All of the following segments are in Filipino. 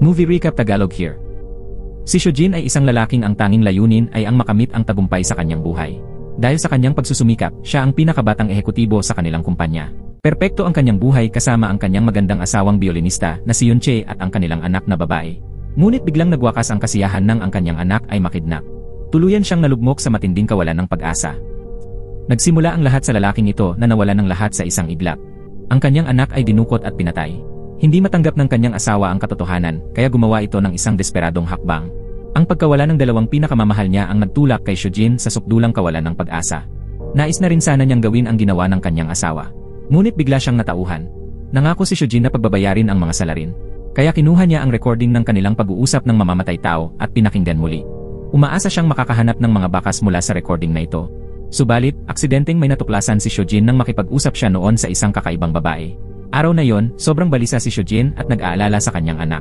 Movie Recap Tagalog here. Si Shojin ay isang lalaking ang tanging layunin ay ang makamit ang tagumpay sa kanyang buhay. Dahil sa kanyang pagsusumikap, siya ang pinakabatang ehekutibo sa kanilang kumpanya. Perpekto ang kanyang buhay kasama ang kanyang magandang asawang biolinista na si Yoonchae at ang kanilang anak na babae. Ngunit biglang nagwakas ang kasiyahan nang ang kanyang anak ay makidnap. Tuluyan siyang nalugmok sa matinding kawalan ng pag-asa. Nagsimula ang lahat sa lalaking ito na nawalan ng lahat sa isang iglap. Ang kanyang anak ay dinukot at pinatay. Hindi matanggap ng kanyang asawa ang katotohanan, kaya gumawa ito ng isang desperadong hakbang. Ang pagkawala ng dalawang pinakamamahal niya ang nagtulak kay Shojin sa sukdulang kawalan ng pag-asa. Nais na rin sana niyang gawin ang ginawa ng kanyang asawa. Ngunit bigla siyang natauhan. Nangako si Shojin na pagbabayarin ang mga salarin. Kaya kinuha niya ang recording ng kanilang pag-uusap ng mamamatay tao at pinakinggan muli. Umaasa siyang makakahanap ng mga bakas mula sa recording na ito. Subalit, aksidenteng may natuklasan si Shojin nang makipag-usap siya noon sa isang kakaibang babae. Araw na yon, sobrang balisa si Shojin at nag-aalala sa kanyang anak.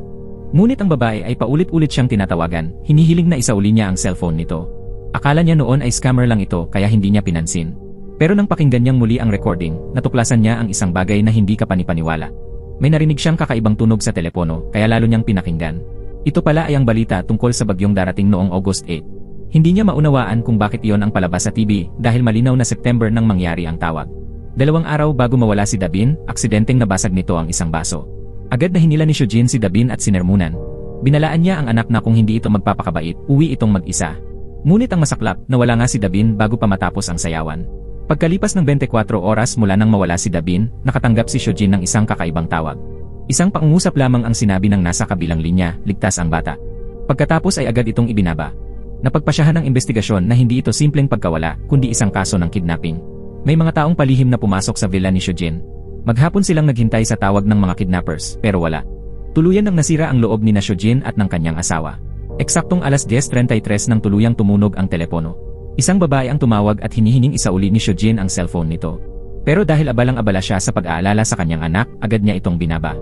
Ngunit ang babae ay paulit-ulit siyang tinatawagan, hinihiling na isauli niya ang cellphone nito. Akala niya noon ay scammer lang ito kaya hindi niya pinansin. Pero nang pakinggan niyang muli ang recording, natuklasan niya ang isang bagay na hindi kapanipaniwala. May narinig siyang kakaibang tunog sa telepono kaya lalo niyang pinakinggan. Ito pala ay ang balita tungkol sa bagyong darating noong August 8. Hindi niya maunawaan kung bakit iyon ang palabas sa TV dahil malinaw na September nang mangyari ang tawag. 2 araw bago mawala si Dabin, aksidenteng nabasag nito ang isang baso. Agad na hinila ni Shojin si Dabin at sinermunan. Binalaan niya ang anak na kung hindi ito magpapakabait, uwi itong mag-isa. Ngunit ang masaklap, nawala nga si Dabin bago pa matapos ang sayawan. Pagkalipas ng 24 oras mula nang mawala si Dabin, nakatanggap si Shojin ng isang kakaibang tawag. Isang pangungusap lamang ang sinabi ng nasa kabilang linya, ligtas ang bata. Pagkatapos ay agad itong ibinaba. Napagpasyahan ng investigasyon na hindi ito simpleng pagkawala, kundi isang kaso ng kidnapping. May mga taong palihim na pumasok sa villa ni Shojin. Maghapon silang naghintay sa tawag ng mga kidnappers, pero wala. Tuluyan nang nasira ang loob ni Shojin at ng kanyang asawa. Eksaktong alas 10:33 nang tuluyang tumunog ang telepono. Isang babae ang tumawag at hinihiling isauli ni Shojin ang cellphone nito. Pero dahil abalang-abala siya sa pag-aalala sa kanyang anak, agad niya itong binaba.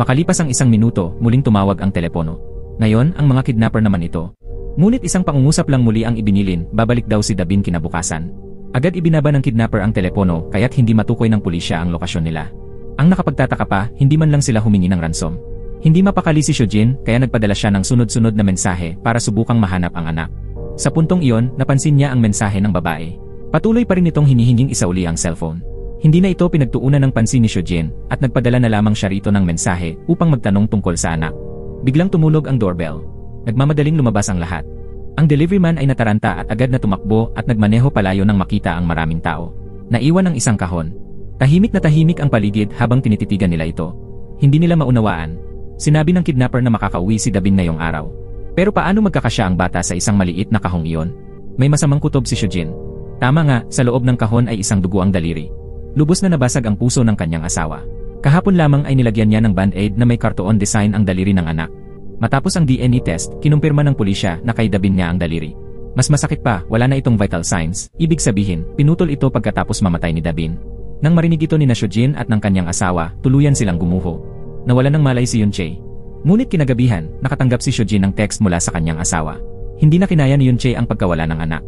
Makalipas ang 1 minuto, muling tumawag ang telepono. Ngayon, ang mga kidnapper naman ito. Ngunit isang pangungusap lang muli ang ibinilin, babalik daw si Dabin kinabukasan. Agad ibinaba ng kidnapper ang telepono kaya't hindi matukoy ng pulisya ang lokasyon nila. Ang nakapagtataka pa, hindi man lang sila humingi ng ransom. Hindi mapakali si Shojin kaya nagpadala siya ng sunod-sunod na mensahe para subukang mahanap ang anak. Sa puntong iyon, napansin niya ang mensahe ng babae. Patuloy pa rin itong hinihinging isauli ang cellphone. Hindi na ito pinagtuunan ng pansin ni Shojin at nagpadala na lamang siya rito ng mensahe upang magtanong tungkol sa anak. Biglang tumunog ang doorbell. Nagmamadaling lumabas ang lahat. Ang delivery man ay nataranta at agad na tumakbo at nagmaneho palayo nang makita ang maraming tao. Naiwan ang isang kahon. Tahimik na tahimik ang paligid habang tinititigan nila ito. Hindi nila maunawaan. Sinabi ng kidnapper na makakauwi si Dabin ngayong araw. Pero paano magkakasya ang bata sa isang maliit na kahong iyon? May masamang kutob si Shojin. Tama nga, sa loob ng kahon ay isang dugo ang daliri. Lubos na nabasag ang puso ng kanyang asawa. Kahapon lamang ay nilagyan niya ng band-aid na may cartoon design ang daliri ng anak. Matapos ang DNA test, kinumpirma ng pulisya na kay Dabin niya ang daliri. Mas masakit pa, wala na itong vital signs, ibig sabihin, pinutol ito pagkatapos mamatay ni Dabin. Nang marinig ito ni Shojin at ng kanyang asawa, tuluyan silang gumuho. Nawala ng malay si Yoonchae. Ngunit kinagabihan, nakatanggap si Shojin ng text mula sa kanyang asawa. Hindi na kinaya ni Yoonchae ang pagkawala ng anak.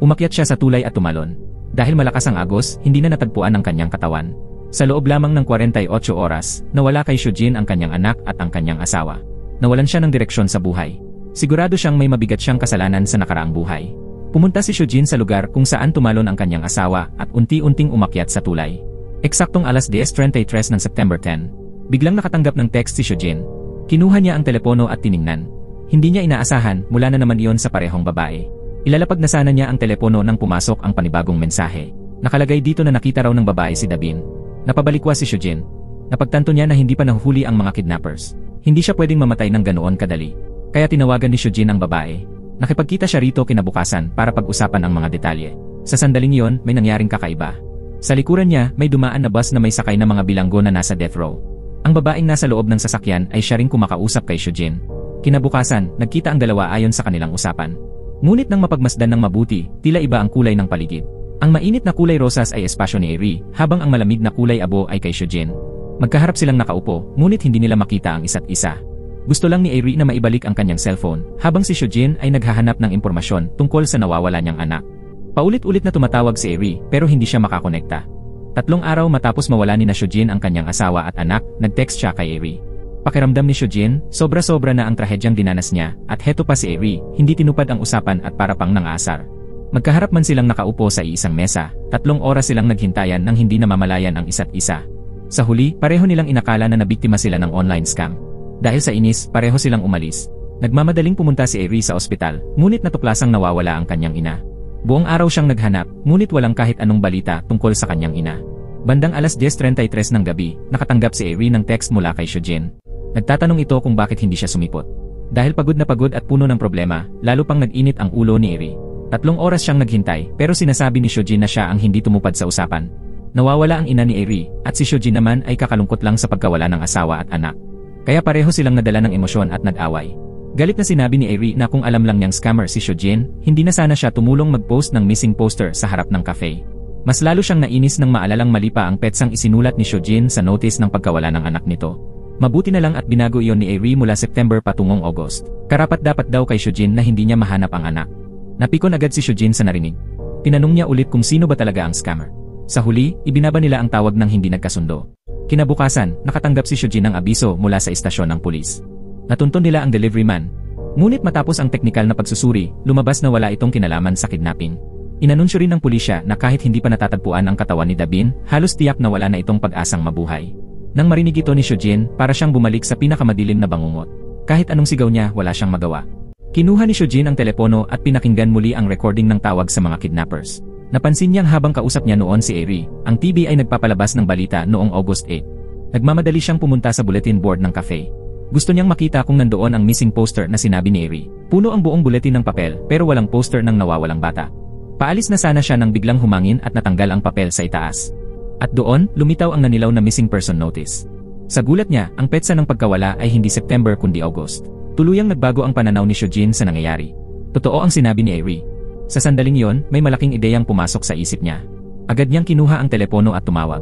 Umakyat siya sa tulay at tumalon. Dahil malakas ang agos, hindi na natagpuan ang kanyang katawan. Sa loob lamang ng 48 oras, nawala kay Shojin ang kanyang anak at ang kanyang asawa. Nawalan siya ng direksyon sa buhay. Sigurado siyang may mabigat siyang kasalanan sa nakaraang buhay. Pumunta si Shojin sa lugar kung saan tumalon ang kanyang asawa at unti-unting umakyat sa tulay. Eksaktong alas 10:33 ng September 10. Biglang nakatanggap ng text si Shojin. Kinuha niya ang telepono at tiningnan. Hindi niya inaasahan, mula na naman iyon sa parehong babae. Ilalapag na sana niya ang telepono nang pumasok ang panibagong mensahe. Nakalagay dito na nakita raw ng babae si Dabin. Napabalikwa si Shojin. Napagtanto niya na hindi pa nahuhuli ang mga kidnappers. Hindi siya pwedeng mamatay ng ganoon kadali. Kaya tinawagan ni Shojin ang babae. Nakipagkita siya rito kinabukasan para pag-usapan ang mga detalye. Sa sandaling iyon, may nangyaring kakaiba. Sa likuran niya, may dumaan na bus na may sakay na mga bilanggo na nasa death row. Ang babaeng nasa loob ng sasakyan ay siya ring kumakausap kay Shojin. Kinabukasan, nagkita ang dalawa ayon sa kanilang usapan. Ngunit nang mapagmasdan ng mabuti, tila iba ang kulay ng paligid. Ang mainit na kulay rosas ay espasyo ni Eri, habang ang malamig na kulay abo ay kay Shojin. Magkaharap silang nakaupo, ngunit hindi nila makita ang isa't isa. Gusto lang ni Eri na maibalik ang kanyang cellphone, habang si Shojin ay naghahanap ng impormasyon tungkol sa nawawala niyang anak. Paulit-ulit na tumatawag si Eri, pero hindi siya makakonekta. 3 araw matapos mawala ni Shojin ang kanyang asawa at anak, nag-text siya kay Eri. Pakiramdam ni Shojin, sobra-sobra na ang trahedyang dinanas niya, at heto pa si Eri, hindi tinupad ang usapan at para pang nangaasar. Magkaharap man silang nakaupo sa iisang mesa, 3 oras silang naghintayan nang hindi namamalayan ang isa't isa. Sa huli, pareho nilang inakala na nabiktima sila ng online scam. Dahil sa inis, pareho silang umalis. Nagmamadaling pumunta si Eri sa ospital, ngunit natuplasang nawawala ang kanyang ina. Buong araw siyang naghanap, ngunit walang kahit anong balita tungkol sa kanyang ina. Bandang alas 10:33 ng gabi, nakatanggap si Eri ng text mula kay Shojin. Nagtatanong ito kung bakit hindi siya sumipot. Dahil pagod na pagod at puno ng problema, lalo pang nag-init ang ulo ni Eri. 3 oras siyang naghintay, pero sinasabi ni Shojin na siya ang hindi tumupad sa usapan. Nawawala ang ina ni Eri, at si Shojin naman ay kakalungkot lang sa pagkawala ng asawa at anak. Kaya pareho silang nadala ng emosyon at nag-away. Galit na sinabi ni Eri na kung alam lang niyang scammer si Shojin, hindi na sana siya tumulong mag-post ng missing poster sa harap ng cafe. Mas lalo siyang nainis nang maalalang mali pa ang petsang isinulat ni Shojin sa notice ng pagkawala ng anak nito. Mabuti na lang at binago iyon ni Eri mula September patungong August. Karapat-dapat daw kay Shojin na hindi niya mahanap ang anak. Napikon agad si Shojin sa narinig. Tinanong niya ulit kung sino ba talaga ang scammer. Sa huli, ibinaba nila ang tawag ng hindi nagkasundo. Kinabukasan, nakatanggap si Shojin ng abiso mula sa istasyon ng pulis. Natuntun nila ang delivery man. Ngunit matapos ang teknikal na pagsusuri, lumabas na wala itong kinalaman sa kidnapping. Inanunsyo rin ng pulisya na kahit hindi pa natatagpuan ang katawan ni Dabin, halos tiyak na wala na itong pag-asang mabuhay. Nang marinig ito ni Shojin, para siyang bumalik sa pinakamadilim na bangungot. Kahit anong sigaw niya, wala siyang magawa. Kinuha ni Shojin ang telepono at pinakinggan muli ang recording ng tawag sa mga kidnappers. Napansin niyang habang kausap niya noon si Eri, ang TV ay nagpapalabas ng balita noong August 8. Nagmamadali siyang pumunta sa bulletin board ng cafe. Gusto niyang makita kung nandoon ang missing poster na sinabi ni Eri. Puno ang buong bulletin ng papel pero walang poster ng nawawalang bata. Paalis na sana siya nang biglang humangin at natanggal ang papel sa itaas. At doon, lumitaw ang nanilaw na missing person notice. Sa gulat niya, ang petsa ng pagkawala ay hindi September kundi August. Tuluyang nagbago ang pananaw ni Shojin sa nangyayari. Totoo ang sinabi ni Eri. Sa sandaling iyon, may malaking ideyang pumasok sa isip niya. Agad niyang kinuha ang telepono at tumawag.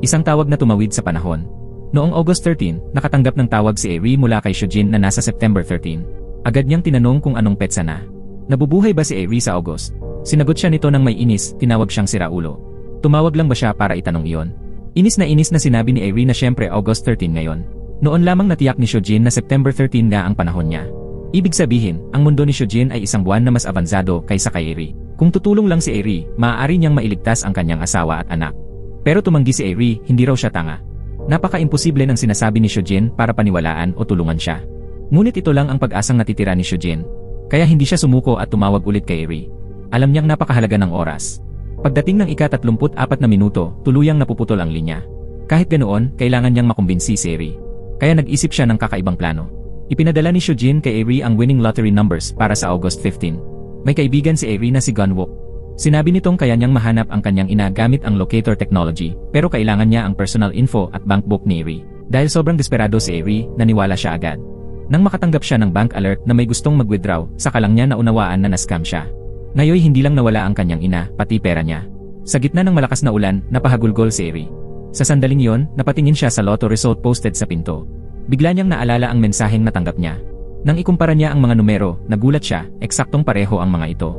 Isang tawag na tumawid sa panahon. Noong August 13, nakatanggap ng tawag si Eri mula kay Shojin na nasa September 13. Agad niyang tinanong kung anong petsa na. Nabubuhay ba si Eri sa August? Sinagot siya nito ng may inis, tinawag siyang siraulo. Tumawag lang ba siya para itanong iyon? Inis na sinabi ni Eri na syempre August 13 ngayon. Noon lamang natiyak ni Shojin na September 13 nga ang panahon niya. Ibig sabihin, ang mundo ni Shojin ay isang buwan na mas abansado kaysa kay Eri. Kung tutulong lang si Eri, maaari niyang mailigtas ang kanyang asawa at anak. Pero tumanggi si Eri, hindi raw siya tanga. Napaka-imposible ng sinasabi ni Shojin para paniwalaan o tulungan siya. Ngunit ito lang ang pag-asang natitira ni Shojin. Kaya hindi siya sumuko at tumawag ulit kay Eri. Alam niyang napakahalaga ng oras. Pagdating ng ika-34 na minuto, tuluyang napuputol ang linya. Kahit ganoon, kailangan niyang makumbinsi si Eri. Kaya nag-isip siya ng kakaibang plano. Ipinadala ni Shojin kay Eri ang winning lottery numbers para sa August 15. May kaibigan si Eri na si Gunwook. Sinabi nitong kaya niyang mahanap ang kanyang ina gamit ang locator technology, pero kailangan niya ang personal info at bank book ni Eri. Dahil sobrang desperado si Eri, naniwala siya agad. Nang makatanggap siya ng bank alert na may gustong mag-withdraw, saka lang niya naunawaan na na-scam siya. Ngayon hindi lang nawala ang kanyang ina, pati pera niya. Sa gitna ng malakas na ulan, napahagulgol si Eri. Sa sandaling yon, napatingin siya sa lotto result posted sa pinto. Bigla niyang naalala ang mensaheng natanggap niya. Nang ikumpara niya ang mga numero, nagulat siya, eksaktong pareho ang mga ito.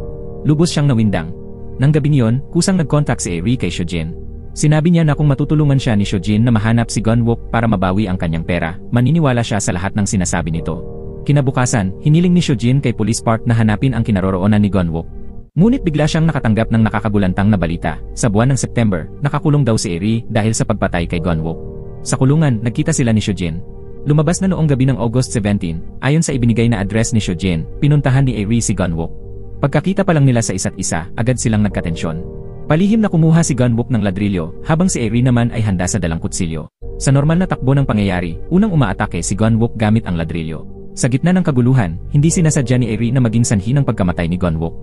Lubos siyang nawindang. Nang gabing yon, kusang nag-contact si Eri kay Shojin. Sinabi niya na kung matutulungan siya ni Shojin na mahanap si Gunwook para mabawi ang kanyang pera, maniniwala siya sa lahat ng sinasabi nito. Kinabukasan, hiniling ni Shojin kay Police Park na hanapin ang kinaroroonan ni Gunwook. Ngunit bigla siyang nakatanggap ng nakakagulantang na balita. Sa buwan ng September, nakakulong daw si Eri dahil sa pagpatay kay Gunwook. Sa kulungan, nagkita sila ni Shojin. Lumabas na noong gabi ng August 17, ayon sa ibinigay na address ni Shojin, pinuntahan ni Eri si Gunwook. Pagkakita pa lang nila sa isa't isa, agad silang nagkatensyon. Palihim na kumuha si Gunwook ng ladrilyo, habang si Eri naman ay handa sa dalang kutsilyo. Sa normal na takbo ng pangyayari, unang umaatake si Gunwook gamit ang ladrilyo. Sa gitna ng kaguluhan, hindi sinasadya ni Eri na maging sanhi ng pagkamatay ni Gunwook.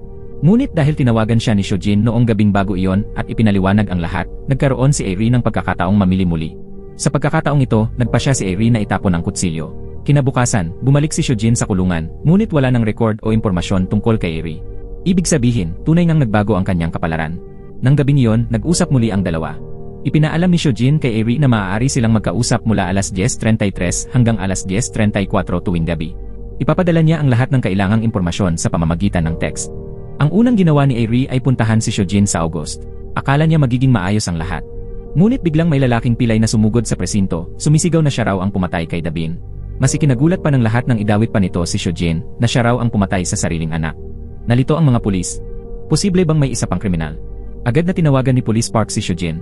Ngunit dahil tinawagan siya ni Shojin noong gabing bago iyon at ipinaliwanag ang lahat, nagkaroon si Eri ng pagkakataong mamili muli. Sa pagkakataong ito, nagpa siya si Eri na itapon ang kutsilyo. Kinabukasan, bumalik si Shojin sa kulungan, ngunit wala ng record o impormasyon tungkol kay Eri. Ibig sabihin, tunay ngang nagbago ang kanyang kapalaran. Nang gabing iyon, nag-usap muli ang dalawa. Ipinaalam ni Shojin kay Eri na maaari silang magkausap mula alas 10:33 hanggang alas 10:34 tuwing gabi. Ipapadala niya ang lahat ng kailangang impormasyon sa pamamagitan ng text. Ang unang ginawa ni Eri ay puntahan si Shojin sa August. Akala niya magiging maayos ang lahat. Ngunit biglang may lalaking pilay na sumugod sa presinto, sumisigaw na siya raw ang pumatay kay Dabin. Mas ikinagulat pa ng lahat ng idawit pa nito si Shojin na siya raw ang pumatay sa sariling anak. Nalito ang mga pulis. Posible bang may isa pang kriminal? Agad na tinawagan ni Police Park si Shojin.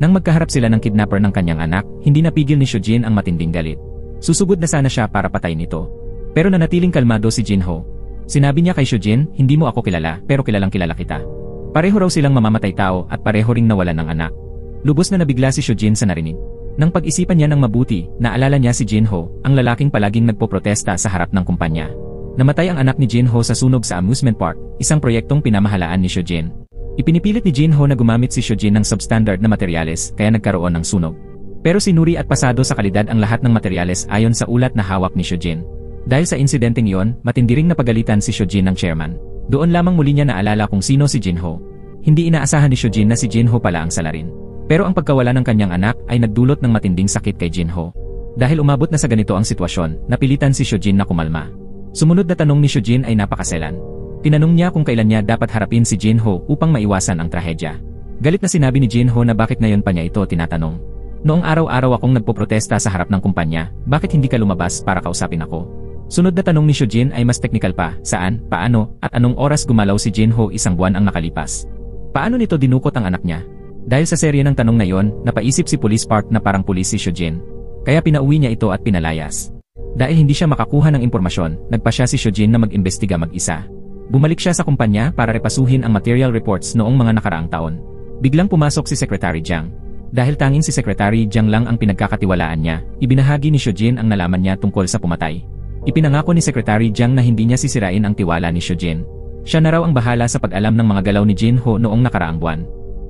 Nang magkaharap sila ng kidnapper ng kanyang anak, hindi napigil ni Shojin ang matinding galit. Susugod na sana siya para patayin ito. Pero nanatiling kalmado si Jinho. Sinabi niya kay Shojin, hindi mo ako kilala pero kilalang kilala kita. Pareho raw silang mamamatay tao at pareho ring nawalan ng anak. Lubos na nabigla si Shojin sa narinig. Nang pag-isipan niya ng mabuti, naalala niya si Jinho, ang lalaking palaging nagpoprotesta sa harap ng kumpanya. Namatay ang anak ni Jinho sa sunog sa amusement park, isang proyektong pinamahalaan ni Shojin. Ipinipilit ni Jinho na gumamit si Shojin ng substandard na materyales kaya nagkaroon ng sunog. Pero sinuri at pasado sa kalidad ang lahat ng materyales ayon sa ulat na hawak ni Shojin. Dahil sa insidenteng iyon, matindi ring napagalitan si Shojin ng chairman. Doon lamang muli niya naalala kung sino si Jinho. Hindi inaasahan ni Shojin na si Jinho pala ang salarin. Pero ang pagkawala ng kanyang anak ay nagdulot ng matinding sakit kay Jinho. Dahil umabot na sa ganito ang sitwasyon, napilitan si Shojin na kumalma. Sumunod na tanong ni Shojin ay napakaselan. Tinanong niya kung kailan niya dapat harapin si Jinho upang maiwasan ang trahedya. Galit na sinabi ni Jinho na bakit ngayon pa niya ito tinatanong. Noong araw-araw akong nagpoprotesta sa harap ng kumpanya, bakit hindi ka lumabas para kausapin ako? Sunod na tanong ni Shojin ay mas teknikal pa, saan, paano, at anong oras gumalaw si Jinho isang buwan ang nakalipas. Paano nito dinukot ang anak niya? Dahil sa serye ng tanong na yon, napaisip si Police Park na parang pulis si Shojin. Kaya pinauwi niya ito at pinalayas. Dahil hindi siya makakuha ng impormasyon, nagpa siya si Shojin na mag-imbestiga mag-isa. Bumalik siya sa kumpanya para repasuhin ang material reports noong mga nakaraang taon. Biglang pumasok si Secretary Jiang. Dahil tanging si Secretary Jiang lang ang pinagkakatiwalaan niya, ibinahagi ni Shojin ang nalaman niya tungkol sa pumatay. Ipinangako ni Secretary Jiang na hindi niya sisirain ang tiwala ni Shojin. Siya na raw ang bahala sa pag-alam ng mga galaw ni Jinho noong nakaraang buwan.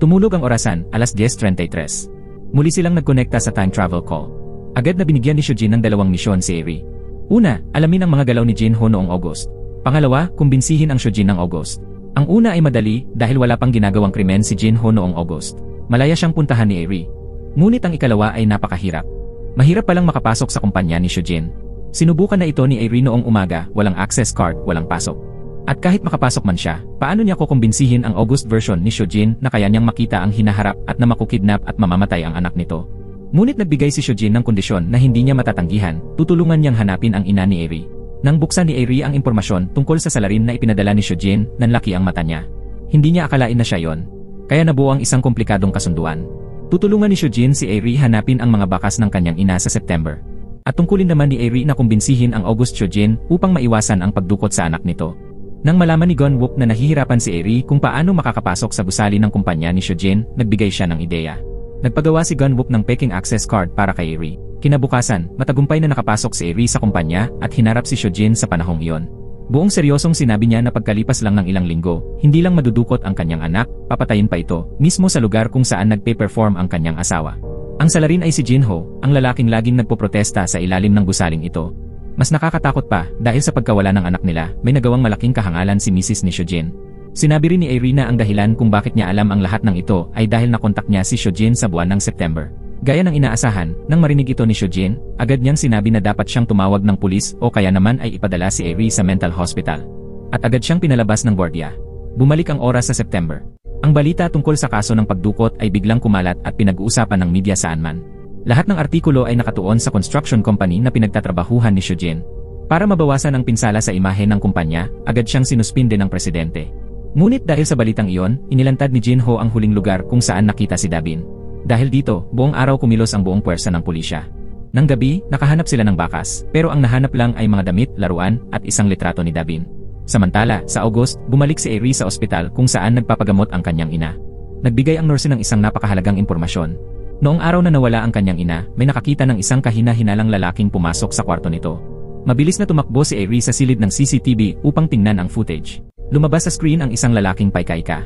Tumulog ang orasan, alas 10:33. Muli silang nagkonekta sa time travel call. Agad na binigyan ni Shojin ng dalawang misyon si Eri. Una, alamin ang mga galaw ni Jinho noong August. Pangalawa, kumbinsihin ang Shojin ng August. Ang una ay madali dahil wala pang ginagawang krimen si Jinho noong August. Malaya siyang puntahan ni Eri. Ngunit ang ikalawa ay napakahirap. Mahirap palang makapasok sa kumpanya ni Shojin. Sinubukan na ito ni Eri noong umaga, walang access card, walang pasok. At kahit makapasok man siya, paano niya kukumbinsihin ang August version ni Shojin na kaya niyang makita ang hinaharap at na makukidnap at mamamatay ang anak nito? Ngunit nagbigay si Shojin ng kondisyon na hindi niya matatanggihan, tutulungan niyang hanapin ang ina ni Eri. Nang buksan ni Eri ang impormasyon tungkol sa salarin na ipinadala ni Shojin, nanlaki ang mata niya. Hindi niya akalain na siya yon. Kaya nabuo ang isang komplikadong kasunduan. Tutulungan ni Shojin si Eri hanapin ang mga bakas ng kanyang ina sa September. At tungkulin naman ni Eri na kumbinsihin ang August Shojin upang maiwasan ang pagdukot sa anak nito. Nang malaman ni Gonwook na nahihirapan si Eri kung paano makakapasok sa gusali ng kumpanya ni Shojin, nagbigay siya ng ideya. Nagpagawa si Gonwook ng peking access card para kay Eri. Kinabukasan, matagumpay na nakapasok si Eri sa kumpanya at hinarap si Shojin sa panahong iyon. Buong seryosong sinabi niya na pagkalipas lang ng ilang linggo, hindi lang madudukot ang kanyang anak, papatayin pa ito, mismo sa lugar kung saan nagpe-perform ang kanyang asawa. Ang salarin ay si Jinho, ang lalaking laging nagpoprotesta sa ilalim ng gusaling ito. Mas nakakatakot pa dahil sa pagkawala ng anak nila, may nagawang malaking kahangalan si Mrs. ni Shojin. Sinabi rin ni Eri na ang dahilan kung bakit niya alam ang lahat ng ito ay dahil nakontak niya si Shojin sa buwan ng September. Gaya ng inaasahan, nang marinig ito ni Shojin, agad niyang sinabi na dapat siyang tumawag ng pulis o kaya naman ay ipadala si Eri sa mental hospital. At agad siyang pinalabas ng gwardiya. Bumalik ang oras sa September. Ang balita tungkol sa kaso ng pagdukot ay biglang kumalat at pinag-uusapan ng media saan man. Lahat ng artikulo ay nakatuon sa construction company na pinagtatrabahuhan ni Shojin. Para mabawasan ang pinsala sa imahe ng kumpanya, agad siyang sinuspinde ng presidente. Ngunit dahil sa balitang iyon, inilantad ni Jinho ang huling lugar kung saan nakita si Dabin. Dahil dito, buong araw kumilos ang buong puwersa ng pulisya. Nang gabi, nakahanap sila ng bakas, pero ang nahanap lang ay mga damit, laruan, at isang litrato ni Dabin. Samantala, sa August, bumalik si Eri sa ospital kung saan nagpapagamot ang kanyang ina. Nagbigay ang nurse ng isang napakahalagang impormasyon. Noong araw na nawala ang kanyang ina, may nakakita ng isang kahina-hinalang lalaking pumasok sa kwarto nito. Mabilis na tumakbo si Eri sa silid ng CCTV upang tingnan ang footage. Lumabas sa screen ang isang lalaking paika-ika.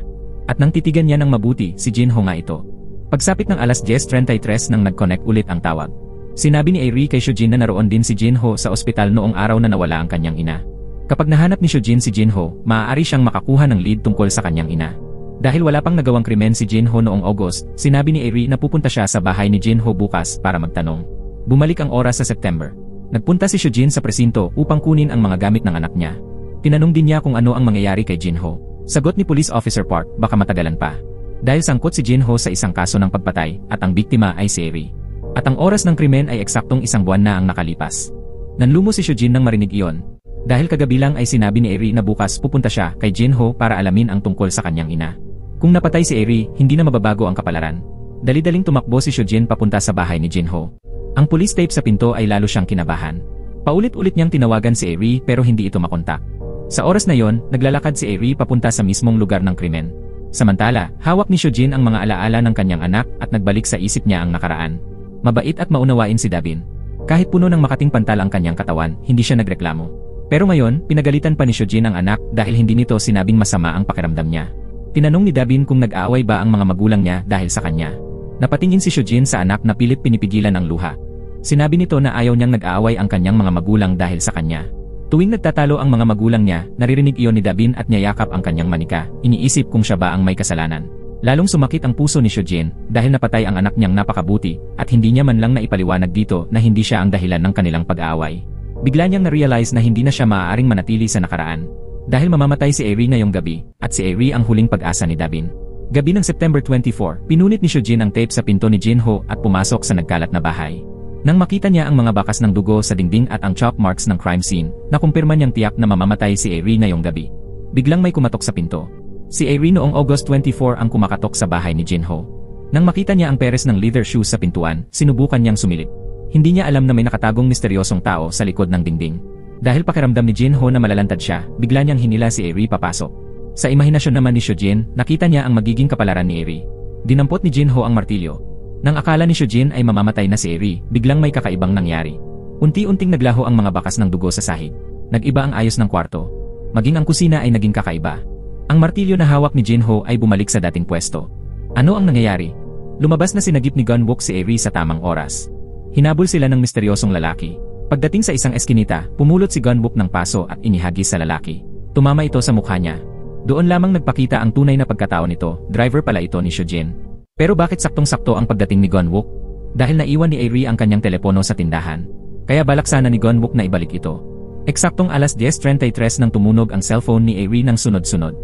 At nang titigan niya ng mabuti, si Jinho nga ito. Pagsapit ng alas 10:33 nang nag-connect ulit ang tawag. Sinabi ni Eri kay Shojin na naroon din si Jinho sa ospital noong araw na nawala ang kanyang ina. Kapag nahanap ni Shojin si Jinho, maaari siyang makakuha ng lead tungkol sa kanyang ina. Dahil wala pang nagawang krimen si Jinho noong August, sinabi ni Eri na pupunta siya sa bahay ni Jinho bukas para magtanong. Bumalik ang oras sa September. Nagpunta si Shojin sa presinto upang kunin ang mga gamit ng anak niya. Tinanong din niya kung ano ang mangyayari kay Jinho. Sagot ni Police Officer Park, baka matagalan pa. Dahil sangkot si Jinho sa isang kaso ng pagpatay at ang biktima ay si Eri. At ang oras ng krimen ay eksaktong isang buwan na ang nakalipas. Nanlumo si Shojin nang marinig iyon. Dahil kagabi lang ay sinabi ni Eri na bukas pupunta siya kay Jinho para alamin ang tungkol sa kanyang ina. Kung napatay si Eri, hindi na mababago ang kapalaran. Dali-daling tumakbo si Shojin papunta sa bahay ni Jinho. Ang police tape sa pinto ay lalo siyang kinabahan. Paulit-ulit niyang tinawagan si Eri pero hindi ito makontak. Sa oras na yon, naglalakad si Eri papunta sa mismong lugar ng krimen. Samantala, hawak ni Shojin ang mga alaala ng kanyang anak at nagbalik sa isip niya ang nakaraan. Mabait at maunawain si Dabin. Kahit puno ng makating pantal ang kanyang katawan, hindi siya nagreklamo. Pero ngayon, pinagalitan pa ni Shojin ang anak dahil hindi nito sinabing masama ang pakiramdam niya. Tinanong ni Dabin kung nag-aaway ba ang mga magulang niya dahil sa kanya. Napatingin si Shojin sa anak na pilit pinipigilan ang luha. Sinabi nito na ayaw niyang nag-aaway ang kanyang mga magulang dahil sa kanya. Tuwing nagtatalo ang mga magulang niya, naririnig iyon ni Dabin at niyayakap ang kanyang manika, iniisip kung siya ba ang may kasalanan. Lalong sumakit ang puso ni Shojin dahil napatay ang anak niyang napakabuti at hindi niya man lang naipaliwanag dito na hindi siya ang dahilan ng kanilang pag-aaway. Bigla niyang na-realize na hindi na siya maaaring manatili sa nakaraan. Dahil mamamatay si Eri ngayong gabi, at si Eri ang huling pag-asa ni Dabin. Gabi ng September 24, pinunit ni Shojin ang tape sa pinto ni Jinho at pumasok sa nagkalat na bahay. Nang makita niya ang mga bakas ng dugo sa dingding at ang chop marks ng crime scene, nakumpirma niyang tiyak na mamamatay si Eri ngayong gabi. Biglang may kumatok sa pinto. Si Eri noong August 24 ang kumakatok sa bahay ni Jinho. Nang makita niya ang peres ng leather shoes sa pintuan, sinubukan niyang sumilip. Hindi niya alam na may nakatagong misteryosong tao sa likod ng dingding. Dahil pakiramdam ni Jinho na malalantad siya, bigla niyang hinila si Eri papasok. Sa imahinasyon naman ni Shojin, nakita niya ang magiging kapalaran ni Eri. Dinampot ni Jinho ang martilyo. Nang akala ni Shojin ay mamamatay na si Eri, biglang may kakaibang nangyari. Unti-unting naglaho ang mga bakas ng dugo sa sahig. Nag-iba ang ayos ng kwarto. Maging ang kusina ay naging kakaiba. Ang martilyo na hawak ni Jinho ay bumalik sa dating pwesto. Ano ang nangyayari? Lumabas na sinagip ni Gunwook si Eri sa tamang oras. Hinabol sila ng misteryosong lalaki. Pagdating sa isang eskinita, pumulot si Gunwook ng paso at inihagis sa lalaki. Tumama ito sa mukha niya. Doon lamang nagpakita ang tunay na pagkatao nito, driver pala ito ni Shojin. Pero bakit saktong-sakto ang pagdating ni Gunwook? Dahil naiwan ni Eri ang kanyang telepono sa tindahan. Kaya balak sana ni Gunwook na ibalik ito. Eksaktong alas 10:33 nang tumunog ang cellphone ni Eri ng sunod-sunod.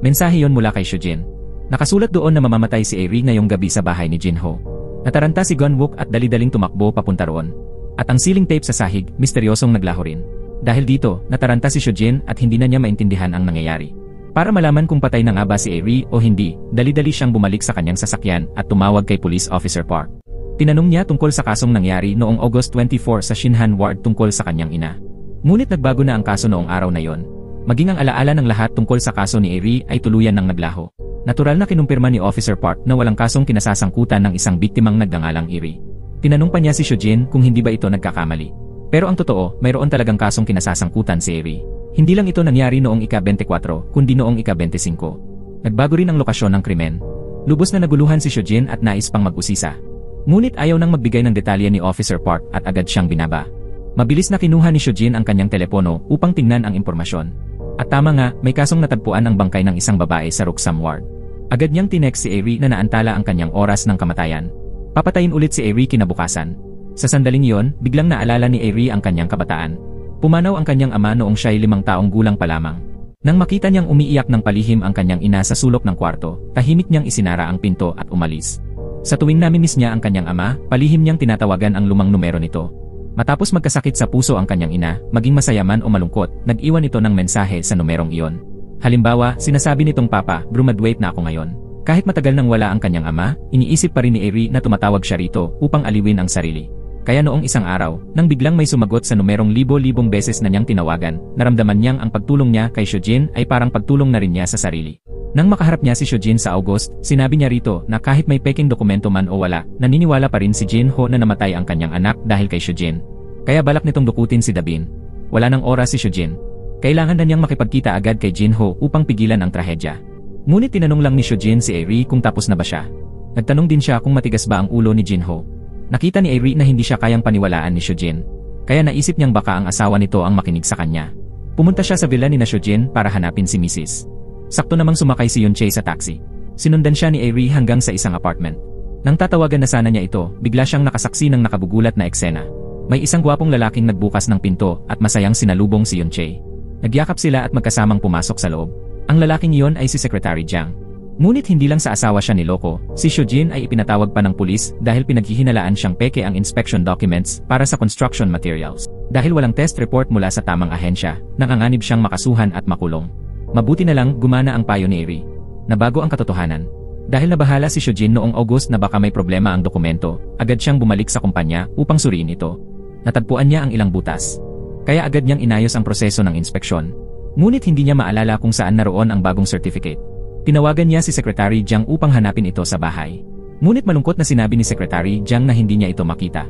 Mensahe yon mula kay Shojin. Nakasulat doon na mamamatay si Eri ngayong gabi sa bahay ni Jinho. Nataranta si Gunwook at dali-daling tumakbo papunta roon. At ang ceiling tape sa sahig, misteryosong naglaho rin. Dahil dito, nataranta si Shojin at hindi na niya maintindihan ang nangyayari. Para malaman kung patay na nga ba si Eri o hindi, dali-dali siyang bumalik sa kanyang sasakyan at tumawag kay Police Officer Park. Tinanong niya tungkol sa kasong nangyari noong August 24 sa Shinhan Ward tungkol sa kanyang ina. Ngunit nagbago na ang kaso noong araw na yon. Maging ang alaala ng lahat tungkol sa kaso ni Eri ay tuluyan ng naglaho. Natural na kinumpirma ni Officer Park na walang kasong kinasasangkutan ng isang biktimang nagngangalang Eri. Tinanong pa niya si Shojin kung hindi ba ito nagkakamali. Pero ang totoo, mayroon talagang kasong kinasasangkutan si Eri. Hindi lang ito nangyari noong ika-24, kundi noong ika-25. Nagbago rin ang lokasyon ng krimen. Lubos na naguluhan si Shojin at nais pang mag-usisa. Ngunit ayaw nang magbigay ng detalye ni Officer Park at agad siyang binaba. Mabilis na kinuha ni Shojin ang kanyang telepono upang tingnan ang impormasyon. At tama nga, may kasong natagpuan ang bangkay ng isang babae sa Roxham Ward. Agad niyang tinext si Eri na naantala ang kanyang oras ng kamatayan. Papatayin ulit si Eri kinabukasan. Sa sandaling iyon, biglang naalala ni Eri ang kanyang kabataan. Pumanaw ang kanyang ama noong siya'y 5 taong gulang pa lamang. Nang makita niyang umiiyak ng palihim ang kanyang ina sa sulok ng kwarto, tahimik niyang isinara ang pinto at umalis. Sa tuwing namimiss niya ang kanyang ama, palihim niyang tinatawagan ang lumang numero nito. Matapos magkasakit sa puso ang kanyang ina, maging masaya man o malungkot, nag-iwan ito ng mensahe sa numerong iyon. Halimbawa, sinasabi nitong Papa, graduate na ako ngayon. Kahit matagal nang wala ang kanyang ama, iniisip pa rin ni Eri na tumatawag siya rito upang aliwin ang sarili. Kaya noong isang araw, nang biglang may sumagot sa numerong libo-libong beses na niyang tinawagan, naramdaman niyang ang pagtulong niya kay Shojin ay parang pagtulong na rin niya sa sarili. Nang makaharap niya si Shojin sa August, sinabi niya rito na kahit may peking dokumento man o wala, naniniwala pa rin si Jinho na namatay ang kanyang anak dahil kay Shojin. Kaya balak nitong dukutin si Dabin. Wala nang oras si Shojin. Kailangan na niyang makipagkita agad kay Jinho upang pigilan ang trahedya. Ngunit tinanong lang ni Shojin si Eri kung tapos na ba siya. Nagtanong din siya kung matigas ba ang ulo ni Jinho. Nakita ni Eri na hindi siya kayang paniwalaan ni Shojin. Kaya naisip niyang baka ang asawa nito ang makinig sa kanya. Pumunta siya sa villa ni Shojin para hanapin si Mrs. Sakto namang sumakay si Yunchae sa taxi. Sinundan siya ni Eri hanggang sa isang apartment. Nang tatawagan na sana niya ito, bigla siyang nakasaksi ng nakabugulat na eksena. May isang gwapong lalaking nagbukas ng pinto at masayang sinalubong si Yunchae. Nagyakap sila at magkasamang pumasok sa loob. Ang lalaking iyon ay si Secretary Jiang. Ngunit hindi lang sa asawa siya niloko, si Shojin ay ipinatawag pa ng pulis dahil pinaghihinalaan siyang peke ang inspection documents para sa construction materials. Dahil walang test report mula sa tamang ahensya, nanganganib siyang makasuhan at makulong. Mabuti na lang gumana ang payo ni Eri. Nabago ang katotohanan. Dahil nabahala si Shojin noong August na baka may problema ang dokumento, agad siyang bumalik sa kumpanya upang suriin ito. Natagpuan niya ang ilang butas. Kaya agad niyang inayos ang proseso ng inspeksyon. Ngunit hindi niya maalala kung saan naroon ang bagong certificate. Tinawagan niya si Secretary Jiang upang hanapin ito sa bahay. Ngunit malungkot na sinabi ni Secretary Jiang na hindi niya ito makita.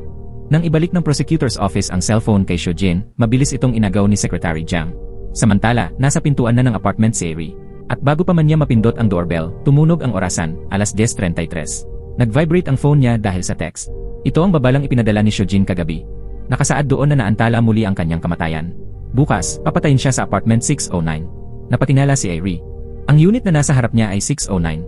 Nang ibalik ng prosecutor's office ang cellphone kay Shojin, mabilis itong inagaw ni Secretary Jiang. Samantala, nasa pintuan na ng apartment si Eri. At bago pa man niya mapindot ang doorbell, tumunog ang orasan, 10:33. Nag-vibrate ang phone niya dahil sa text. Ito ang babalang ipinadala ni Shojin kagabi. Nakasaad doon na naantala muli ang kanyang kamatayan. Bukas, papatayin siya sa apartment 609. Napatingala si Eri. Ang unit na nasa harap niya ay 609.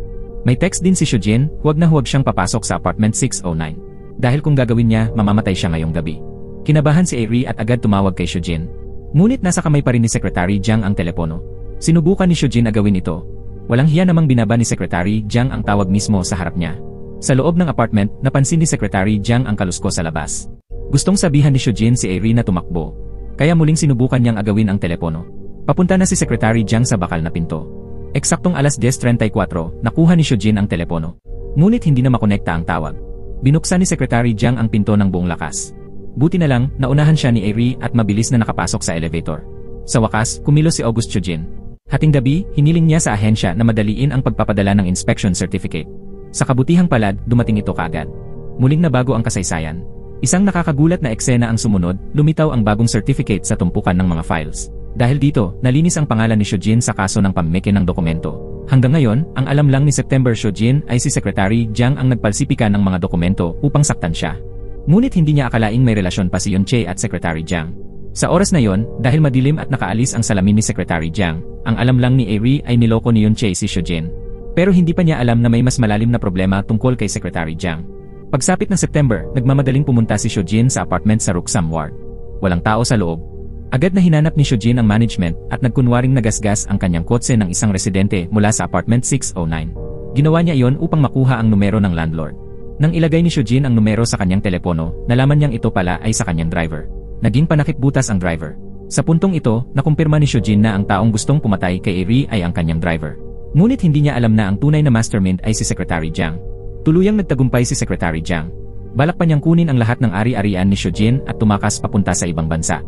May text din si Shojin, huwag na huwag siyang papasok sa apartment 609. Dahil kung gagawin niya, mamamatay siya ngayong gabi. Kinabahan si Eri at agad tumawag kay Shojin. Ngunit nasa kamay pa rin ni Secretary Jiang ang telepono. Sinubukan ni Shojin na gawin ito. Walang hiya namang binaba ni Secretary Jiang ang tawag mismo sa harap niya. Sa loob ng apartment, napansin ni Secretary Jiang ang kalusko sa labas. Gustong sabihan ni Shojin si Eri na tumakbo. Kaya muling sinubukan niyang agawin ang telepono. Papunta na si Secretary Jiang sa bakal na pinto. Eksaktong 10:34, nakuha ni Shojin ang telepono. Ngunit hindi na makonekta ang tawag. Binuksan ni Secretary Jiang ang pinto ng buong lakas. Buti na lang, naunahan siya ni Eri at mabilis na nakapasok sa elevator. Sa wakas, kumilos si August Shojin. Hating gabi, hiniling niya sa ahensya na madaliin ang pagpapadala ng inspection certificate. Sa kabutihang palad, dumating ito kaagad. Muling nabago ang kasaysayan. Isang nakakagulat na eksena ang sumunod, lumitaw ang bagong certificate sa tumpukan ng mga files. Dahil dito, nalinis ang pangalan ni Shojin sa kaso ng pamimiki ng dokumento. Hanggang ngayon, ang alam lang ni September Shojin ay si Secretary Jiang ang nagpalsipika ng mga dokumento upang saktan siya. Ngunit hindi niya akalaing may relasyon pa si Yunche at Secretary Jiang. Sa oras na yon, dahil madilim at nakaalis ang salamin ni Secretary Jiang, ang alam lang ni Eri ay niloko ni Yunche si Shojin. Pero hindi pa niya alam na may mas malalim na problema tungkol kay Secretary Jiang. Pagsapit ng September, nagmamadaling pumunta si Shojin sa apartment sa Ruksam Ward. Walang tao sa loob. Agad na hinanap ni Shojin ang management at nagkunwaring nagasgas ang kanyang kotse ng isang residente mula sa apartment 609. Ginawa niya iyon upang makuha ang numero ng landlord. Nang ilagay ni Shojin ang numero sa kanyang telepono, nalaman niyang ito pala ay sa kanyang driver. Naging panakip-butas ang driver. Sa puntong ito, nakumpirma ni Shojin na ang taong gustong pumatay kay Eri ay ang kanyang driver. Ngunit hindi niya alam na ang tunay na mastermind ay si Secretary Jiang. Tuluyang nagtagumpay si Secretary Jiang. Balak pa niyang kunin ang lahat ng ari-arian ni Shojin at tumakas papunta sa ibang bansa.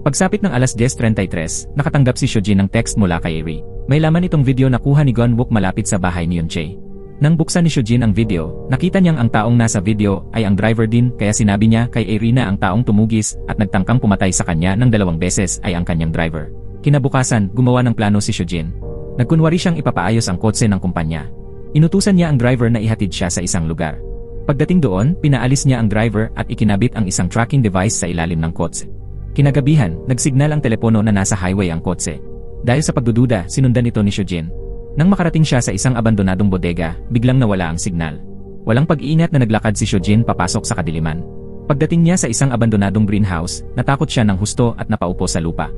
Pagsapit ng 10:33, nakatanggap si Shojin ng text mula kay Eri. May laman itong video na kuha ni Gunwook malapit sa bahay ni Yunche. Nang buksan ni Shojin ang video, nakita niyang ang taong nasa video ay ang driver din kaya sinabi niya kay Eri na ang taong tumugis at nagtangkang pumatay sa kanya ng 2 beses ay ang kanyang driver. Kinabukasan, gumawa ng plano si Shojin. Nagkunwari siyang ipapaayos ang kotse ng kumpanya. Inutusan niya ang driver na ihatid siya sa isang lugar. Pagdating doon, pinaalis niya ang driver at ikinabit ang isang tracking device sa ilalim ng kotse. Kinagabihan, nagsignal ang telepono na nasa highway ang kotse. Dahil sa pagdududa, sinundan ito ni Shojin. Nang makarating siya sa isang abandonadong bodega, biglang nawala ang signal. Walang pag-iingat na naglakad si Shojin papasok sa kadiliman. Pagdating niya sa isang abandonadong greenhouse, natakot siya ng husto at napaupo sa lupa.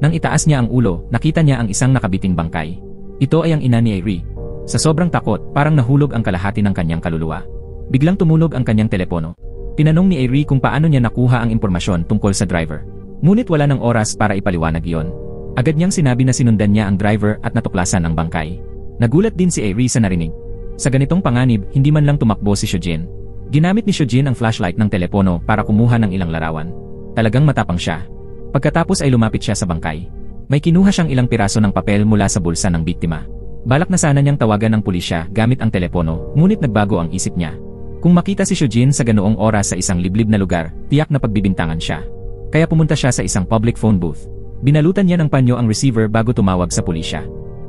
Nang itaas niya ang ulo, nakita niya ang isang nakabiting bangkay. Ito ay ang ina ni Eri. Sa sobrang takot, parang nahulog ang kalahati ng kanyang kaluluwa. Biglang tumunog ang kanyang telepono. Tinanong ni Eri kung paano niya nakuha ang impormasyon tungkol sa driver. Ngunit wala ng oras para ipaliwanag iyon. Agad niyang sinabi na sinundan niya ang driver at natuklasan ang bangkay. Nagulat din si Eri sa narinig. Sa ganitong panganib, hindi man lang tumakbo si Shojin. Ginamit ni Shojin ang flashlight ng telepono para kumuha ng ilang larawan. Talagang matapang siya. Pagkatapos ay lumapit siya sa bangkay. May kinuha siyang ilang piraso ng papel mula sa bulsa ng biktima. Balak na sana niyang tawagan ng pulisya gamit ang telepono, ngunit nagbago ang isip niya. Kung makita si Shojin sa ganoong oras sa isang liblib na lugar, tiyak na pagbibintangan siya. Kaya pumunta siya sa isang public phone booth. Binalutan niya ng panyo ang receiver bago tumawag sa pulisya.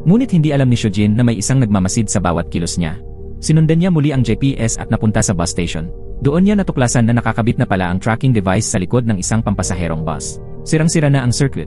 Ngunit hindi alam ni Shojin na may isang nagmamasid sa bawat kilos niya. Sinundan niya muli ang GPS at napunta sa bus station. Doon niya natuklasan na nakakabit na pala ang tracking device sa likod ng isang pampasaherong bus. Sirang-sira na ang circuit.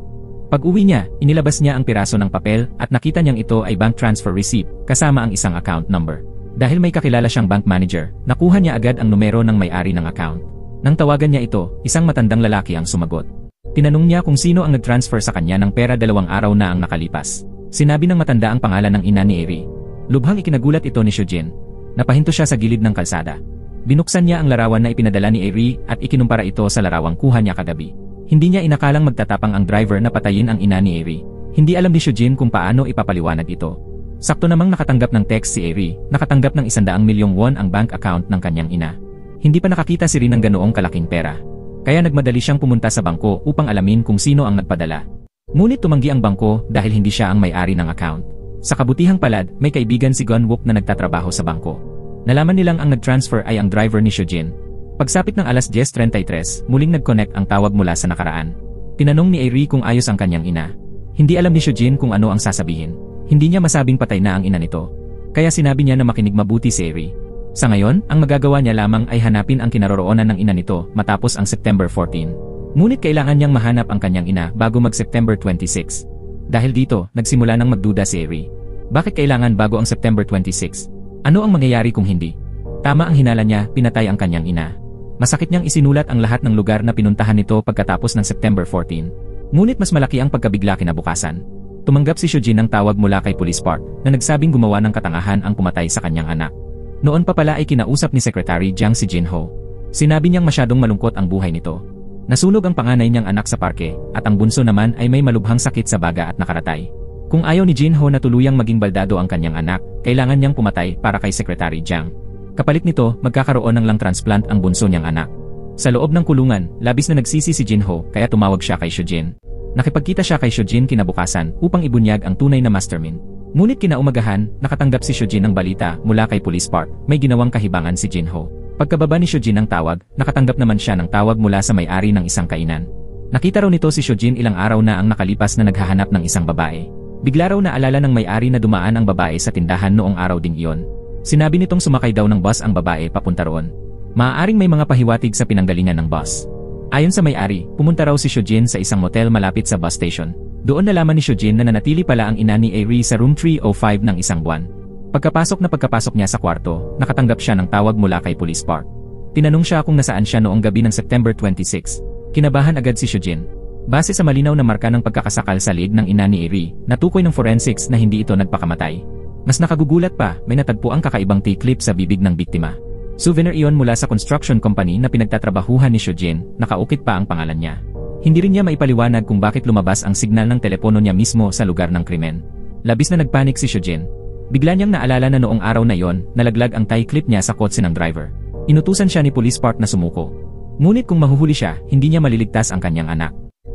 Pag-uwi niya, inilabas niya ang piraso ng papel at nakita niyang ito ay bank transfer receipt kasama ang isang account number. Dahil may kakilala siyang bank manager, nakuha niya agad ang numero ng may-ari ng account. Nang tawagan niya ito, isang matandang lalaki ang sumagot. Tinanong niya kung sino ang nag-transfer sa kanya ng pera 2 araw na ang nakalipas. Sinabi ng matanda ang pangalan ng ina ni Eri. Lubhang ikinagulat ito ni Shujin. Napahinto siya sa gilid ng kalsada. Binuksan niya ang larawan na ipinadala ni Airi at ikinumpara ito sa larawang kuha niya kagabi. Hindi niya inakalang magtatapang ang driver na patayin ang ina ni Airi. Hindi alam ni Shujin kung paano ipapaliwanag ito. Sakto namang nakatanggap ng text si Airi, nakatanggap ng 100 milyong won ang bank account ng kanyang ina. Hindi pa nakakita si Rin ng ganoong kalaking pera. Kaya nagmadali siyang pumunta sa bangko upang alamin kung sino ang nagpadala. Ngunit tumanggi ang bangko dahil hindi siya ang may-ari ng account. Sa kabutihang palad, may kaibigan si Gunwook na nagtatrabaho sa bangko. Nalaman nilang ang nag-transfer ay ang driver ni Shujin. Pagsapit ng alas 10:33, muling nag-connect ang tawag mula sa nakaraan. Tinanong ni Airi kung ayos ang kanyang ina. Hindi alam ni Shujin kung ano ang sasabihin. Hindi niya masabing patay na ang ina nito. Kaya sinabi niya na makinig mabuti si Airi. Sa ngayon, ang magagawa niya lamang ay hanapin ang kinaroroonan ng ina nito matapos ang September 14. Ngunit kailangan niyang mahanap ang kanyang ina bago mag-September 26. Dahil dito, nagsimula nang magduda si Airi. Bakit kailangan bago ang September 26? Ano ang mangyayari kung hindi? Tama ang hinala niya, pinatay ang kanyang ina. Masakit niyang isinulat ang lahat ng lugar na pinuntahan nito pagkatapos ng September 14. Ngunit mas malaki ang pagkabigla kinabukasan. Tumanggap si Shujin ng tawag mula kay Police Park na nagsabing gumawa ng katangahan ang pumatay sa kanyang anak. Noon pa pala ay kinausap ni Secretary Jiang si Jinho. Sinabi niyang masyadong malungkot ang buhay nito. Nasunog ang panganay niyang anak sa parke, at ang bunso naman ay may malubhang sakit sa baga at nakaratay. Kung ayaw ni Jinho na tuluyang maging baldado ang kanyang anak, kailangan niyang pumatay para kay Secretary Jiang. Kapalit nito, magkakaroon ng lung transplant ang bunso niyang anak. Sa loob ng kulungan, labis na nagsisi si Jinho kaya tumawag siya kay Shujin. Nakipagkita siya kay Shujin kinabukasan upang ibunyag ang tunay na mastermind. Ngunit kinaumagahan, nakatanggap si Shujin ng balita mula kay Police Park, may ginawang kahibangan si Jinho. Pagkababa ni Shujin ng tawag, nakatanggap naman siya ng tawag mula sa may-ari ng isang kainan. Nakita raw nito si Shujin ilang araw na ang nakalipas na naghahanap ng isang babae. Bigla raw naalala ng may-ari na dumaan ang babae sa tindahan noong araw ding iyon. Sinabi nitong sumakay daw ng bus ang babae papunta roon. Maaaring may mga pahiwatig sa pinanggalingan ng bus. Ayon sa may-ari, pumunta raw si Shujin sa isang motel malapit sa bus station. Doon nalaman ni Shujin na nanatili pala ang ina ni Airi sa room 305 ng isang buwan. Pagkapasok niya sa kwarto, nakatanggap siya ng tawag mula kay Police Park. Tinanong siya kung nasaan siya noong gabi ng September 26. Kinabahan agad si Shujin. Base sa malinaw na marka ng pagkakasakal sa liig ng ina ni Airi, natukoy ng forensics na hindi ito nagpakamatay. Mas nakagugulat pa, may natagpo ang kakaibang T-clip sa bibig ng biktima. Souvenir iyon mula sa construction company na pinagtatrabahuhan ni Shujin, nakaukit pa ang pangalan niya. Hindi rin niya maipaliwanag kung bakit lumabas ang signal ng telepono niya mismo sa lugar ng krimen. Labis na nagpanik si Shujin. Bigla niyang naalala na noong araw na iyon, nalaglag ang tie clip niya sa kotse ng driver. Inutusan siya ni Police Park na sumuko. Ngunit kung mahuhuli siya, hindi niya maliligtas ang kanyang anak.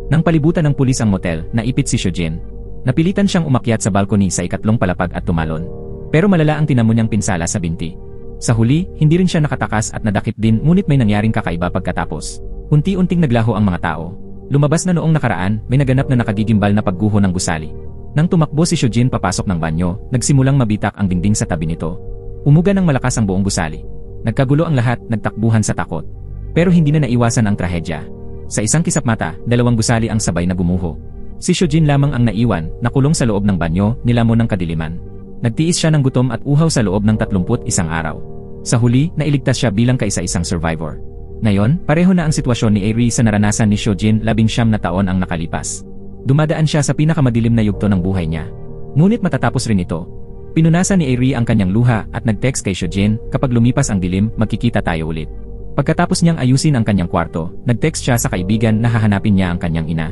Nang palibutan ng pulis ang motel, naipit si Shujin. Napilitan siyang umakyat sa balcony sa ikatlong palapag at tumalon. Pero malala ang tinamo niyang pinsala sa binti. Sa huli, hindi rin siya nakatakas at nadakip din, ngunit may nangyaring kakaiba pagkatapos. Unti-unting naglaho ang mga tao. Lumabas na noong nakaraan, may naganap na nakagigimbal na pagguho ng gusali. Nang tumakbo si Shujin papasok ng banyo, nagsimulang mabitak ang dingding sa tabi nito. Umuga ng malakas ang buong gusali. Nagkagulo ang lahat, nagtakbuhan sa takot. Pero hindi na naiwasan ang trahedya. Sa isang kisap mata, dalawang gusali ang sabay na gumuho. Si Shujin lamang ang naiwan, nakulong sa loob ng banyo, nilamon ng kadiliman. Nagtiis siya ng gutom at uhaw sa loob ng 31 araw. Sa huli, nailigtas siya bilang kaisa-isang survivor. Ngayon, pareho na ang sitwasyon ni Airi sa naranasan ni Shujin 19 na taon ang nakalipas. Dumadaan siya sa pinakamadilim na yugto ng buhay niya. Ngunit matatapos rin ito. Pinunasan ni Airi ang kanyang luha at nag-text kay Shujin, kapag lumipas ang dilim, magkikita tayo ulit. Pagkatapos niyang ayusin ang kanyang kwarto, nag-text siya sa kaibigan na hahanapin niya ang kanyang ina.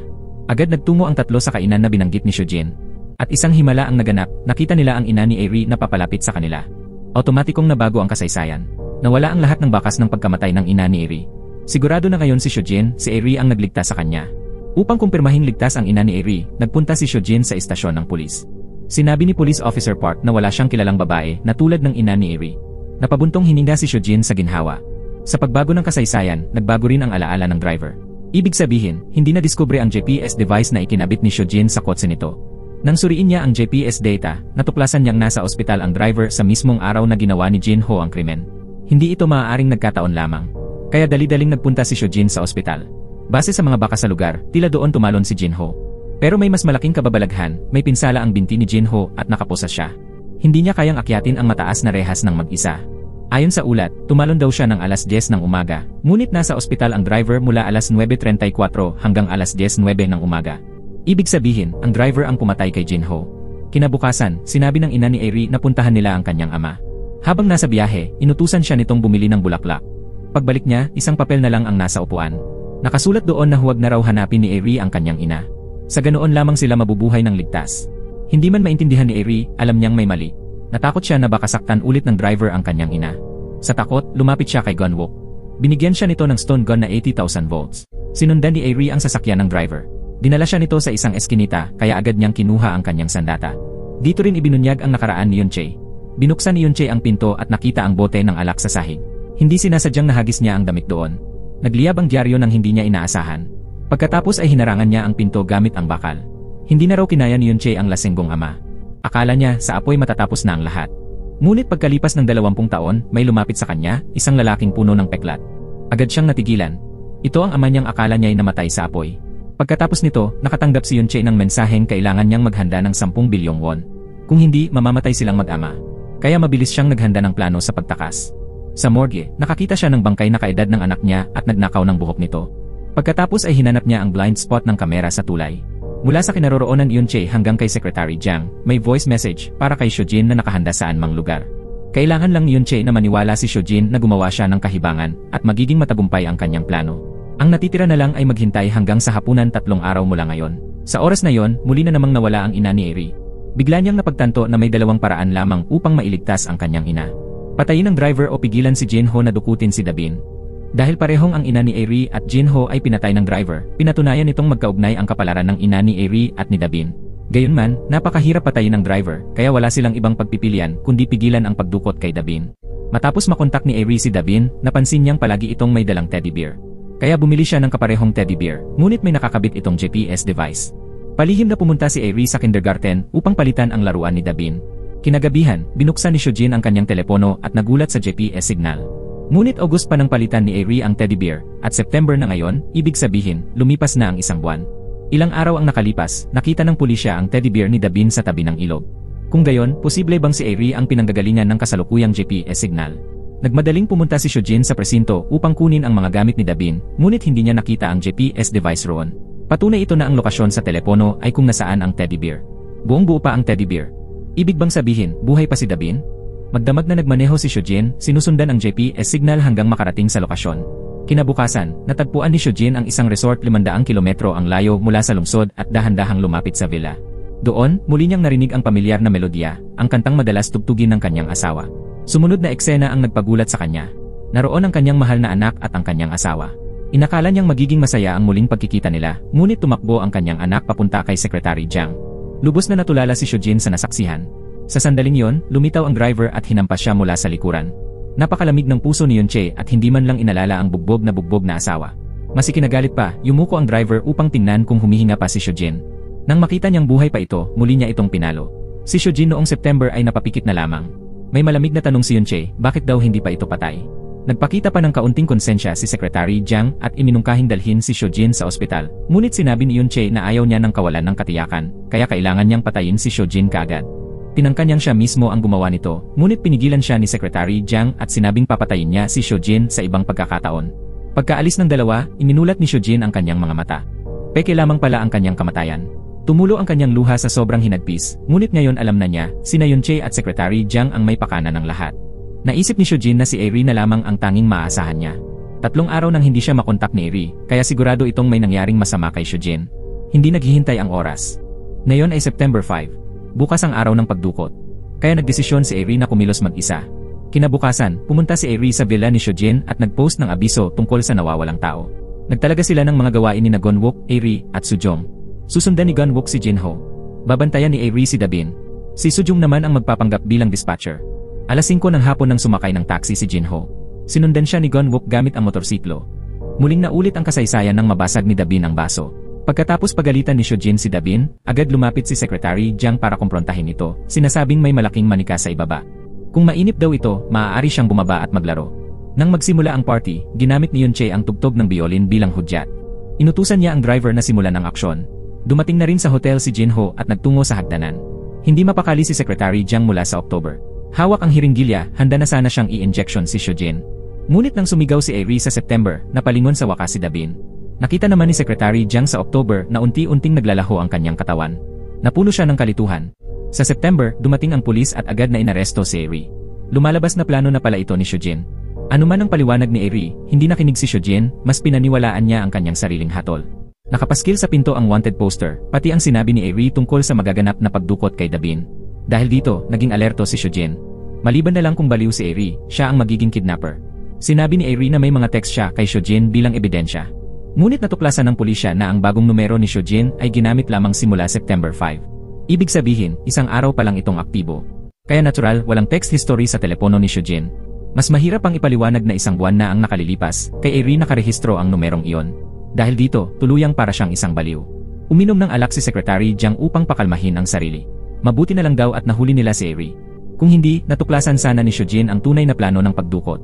Agad nagtungo ang tatlo sa kainan na binanggit ni Shujin. At isang himala ang naganap, nakita nila ang ina ni Airi na papalapit sa kanila. Otomatikong nabago ang kasaysayan. Nawala ang lahat ng bakas ng pagkamatay ng ina ni Airi. Sigurado na ngayon si Shujin, si Airi ang nagligtas sa kanya. Upang kumpirmahin ligtas ang ina ni Airi, nagpunta si Shujin sa istasyon ng pulis. Sinabi ni Police Officer Park na wala siyang kilalang babae na tulad ng ina ni Airi. Napabuntong hininga si Shujin sa ginhawa. Sa pagbago ng kasaysayan, nagbago rin ang alaala ng driver. Ibig sabihin, hindi na diskubre ang GPS device na ikinabit ni Shujin sa kotse nito. Nang suriin niya ang GPS data, natuklasan niyang nasa ospital ang driver sa mismong araw na ginawa ni Jinho ang krimen. Hindi ito maaaring nagkataon lamang. Kaya dali-daling nagpunta si Shujin sa ospital. Base sa mga bakas sa lugar, tila doon tumalon si Jinho. Pero may mas malaking kababalaghan, may pinsala ang binti ni Jinho at nakaposas siya. Hindi niya kayang akyatin ang mataas na rehas ng mag-isa. Ayon sa ulat, tumalon daw siya ng alas 10 ng umaga, ngunit nasa ospital ang driver mula alas 9:34 hanggang alas 10:09 ng umaga. Ibig sabihin, ang driver ang pumatay kay Jinho. Kinabukasan, sinabi ng ina ni Airy na puntahan nila ang kanyang ama. Habang nasa biyahe, inutusan siya nitong bumili ng bulaklak. Pagbalik niya, isang papel na lang ang nasa upuan. Nakasulat doon na huwag na raw hanapin ni Airy ang kanyang ina. Sa ganoon lamang sila mabubuhay ng ligtas. Hindi man maintindihan ni Airy, alam niyang may mali. Natakot siya na baka saktan ulit ng driver ang kanyang ina. Sa takot, lumapit siya kay Gunwook. Binigyan siya nito ng stone gun na 80,000 volts. Sinundan ni Airy ang sasakyan ng driver. Dinala siya nito sa isang eskinita, kaya agad niyang kinuha ang kanyang sandata. Dito rin ibinunyag ang nakaraan ni Yunche. Binuksan ni Yunche ang pinto at nakita ang bote ng alak sa sahig. Hindi sinasadyang nahagis niya ang damit doon. Nagliyab ang dyaryo nang hindi niya inaasahan. Pagkatapos ay hinarangan niya ang pinto gamit ang bakal. Hindi na raw kinaya ni Yunche ang lasenggong ama. Akala niya sa apoy matatapos na ang lahat. Ngunit pagkalipas ng 20 taon, may lumapit sa kanya, isang lalaking puno ng peklat. Agad siyang natigilan. Ito ang ama niyang akala niya ay namatay sa apoy. Pagkatapos nito, nakatanggap si Yunche ng mensaheng kailangan niyang maghanda ng 10 bilyong won. Kung hindi, mamamatay silang mag-ama. Kaya mabilis siyang naghanda ng plano sa pagtakas. Sa morgue, nakakita siya ng bangkay na kaedad ng anak niya at nagnakaw ng buhok nito. Pagkatapos ay hinanap niya ang blind spot ng kamera sa tulay. Mula sa kinaroroonan ni Yunche hanggang kay Secretary Jiang, may voice message para kay Shojin na nakahanda saan mang lugar. Kailangan lang ni Yunche na maniwala si Shojin na gumawa siya ng kahibangan at magiging matagumpay ang kanyang plano. Ang natitira na lang ay maghintay hanggang sa hapunan 3 araw mula ngayon. Sa oras na yon, muli na namang nawala ang ina ni Airy. Bigla niyang napagtanto na may 2 paraan lamang upang mailigtas ang kanyang ina. Patayin ang driver o pigilan si Jinho na dukutin si Dabin. Dahil parehong ang ina ni Airy at Jinho ay pinatay ng driver, pinatunayan nitong magkaugnay ang kapalaran ng ina ni Airy at ni Dabin. Gayunman, napakahirap patayin ng driver, kaya wala silang ibang pagpipilian kundi pigilan ang pagdukot kay Dabin. Matapos makontak ni Airy si Dabin, napansin niyang palagi itong may dalang teddy bear. Kaya bumili siya ng kaparehong teddy bear, ngunit may nakakabit itong GPS device. Palihim na pumunta si Airy sa kindergarten upang palitan ang laruan ni Dabin. Kinagabihan, binuksan ni Shojin ang kanyang telepono at nagulat sa GPS signal. Ngunit August pa nang palitan ni Airy ang teddy bear, at September na ngayon, ibig sabihin, lumipas na ang 1 buwan. Ilang araw ang nakalipas, nakita ng pulisya ang teddy bear ni Dabin sa tabi ng ilog. Kung gayon, posible bang si Airy ang pinanggagalingan ng kasalukuyang GPS signal? Nagmadaling pumunta si Shojin sa presinto upang kunin ang mga gamit ni Dabin, ngunit hindi niya nakita ang GPS device roon. Patunay ito na ang lokasyon sa telepono ay kung nasaan ang teddy bear. Buong buo pa ang teddy bear. Ibig bang sabihin, buhay pa si Dabin? Magdamag na nagmaneho si Shojin, sinusundan ang GPS signal hanggang makarating sa lokasyon. Kinabukasan, natagpuan ni Shojin ang isang resort 500 kilometro ang layo mula sa lungsod at dahan-dahang lumapit sa villa. Doon, muli niyang narinig ang pamilyar na melodya, ang kantang madalas tugtugin ng kanyang asawa. Sumunod na eksena ang nagpagulat sa kanya. Naroon ang kanyang mahal na anak at ang kanyang asawa. Inakala niyang magiging masaya ang muling pagkikita nila, ngunit tumakbo ang kanyang anak papunta kay Secretary Jiang. Lubos na natulala si Shojin sa nasaksihan. Sa sandaling yon, lumitaw ang driver at hinampas siya mula sa likuran. Napakalamig ng puso ni Yunche at hindi man lang inalala ang bugbog na asawa. Mas ikinagalit pa, yumuko ang driver upang tingnan kung humihinga pa si Shojin. Nang makita niyang buhay pa ito, muli niya itong pinalo. Si Shojin noong September ay napapikit na lamang. May malamig na tanong si Yunche, bakit daw hindi pa ito patay? Nagpakita pa ng kaunting konsensya si Secretary Jiang at iminungkahing dalhin si Shojin sa ospital. Ngunit sinabi ni Yunche na ayaw niya ng kawalan ng katiyakan, kaya kailangan niyang patayin si Shojin kaagad. Tinangka niyang siya mismo ang gumawa nito, ngunit pinigilan siya ni Secretary Jiang at sinabing papatayin niya si Shojin sa ibang pagkakataon. Pagkaalis ng dalawa, iminulat ni Shojin ang kanyang mga mata. Peke lamang pala ang kanyang kamatayan. Tumulo ang kanyang luha sa sobrang hinagpis, ngunit ngayon alam na niya, sina Yunche at Secretary Jiang ang may pakana ng lahat. Naisip ni Shojin na si Airy na lamang ang tanging maaasahan niya. 3 araw nang hindi siya makontak ni Airy, kaya sigurado itong may nangyaring masama kay Shojin. Hindi naghihintay ang oras. Ngayon ay September 5. Bukas ang araw ng pagdukot. Kaya nagdesisyon si Airy na kumilos mag-isa. Kinabukasan, pumunta si Airy sa villa ni Shojin at nagpost ng abiso tungkol sa nawawalang tao. Nagtalaga sila ng mga gawain ni Gunwook, Airy, at Sujong. Susundan ni Gunwook si Jinho. Babantayan ni Airy si Dabin. Si Sujong naman ang magpapanggap bilang dispatcher. Alas 5 ng hapon nang sumakay ng taxi si Jinho. Sinundan siya ni Gunwook gamit ang motorsiklo. Muling naulit ang kasaysayan ng mabasag ni Dabin ang baso. Pagkatapos pagalitan ni Shojin si Dabin, agad lumapit si Secretary Jiang para kumprontahin ito, sinasabing may malaking manika sa ibaba. Kung mainip daw ito, maaari siyang bumaba at maglaro. Nang magsimula ang party, ginamit ni Yunche ang tugtog ng biolin bilang hudyat. Inutusan niya ang driver na simulan ang aksyon. Dumating na rin sa hotel si Jinho at nagtungo sa hagdanan. Hindi mapakali si Secretary Jiang mula sa October. Hawak ang hiringgilya, handa na sana siyang i-injection si Shojin. Ngunit nang sumigaw si Airy sa September, napalingon sa wakas si Dabin. Nakita naman ni Secretary Jiang sa October na unti-unting naglalaho ang kanyang katawan. Napuno siya ng kalituhan. Sa September, dumating ang pulis at agad na inaresto si Eri. Lumalabas na plano na pala ito ni Shojin. Ano man ang paliwanag ni Eri, hindi nakinig si Shojin, mas pinaniwalaan niya ang kanyang sariling hatol. Nakapaskil sa pinto ang wanted poster, pati ang sinabi ni Eri tungkol sa magaganap na pagdukot kay Dabin. Dahil dito, naging alerto si Shojin. Maliban na lang kung baliw si Eri, siya ang magiging kidnapper. Sinabi ni Eri na may mga text siya kay Shojin bilang ebidensya. Ngunit natuklasan ng pulisya na ang bagong numero ni Shojin ay ginamit lamang simula September 5. Ibig sabihin, isang araw pa lang itong aktibo. Kaya natural, walang text history sa telepono ni Shojin. Mas mahirap ang ipaliwanag na isang buwan na ang nakalilipas, kay Eri nakarehistro ang numerong iyon. Dahil dito, tuluyang para siyang isang baliw. Uminom ng alak si Secretary Jiang upang pakalmahin ang sarili. Mabuti na lang daw at nahuli nila si Eri. Kung hindi, natuklasan sana ni Shojin ang tunay na plano ng pagdukot.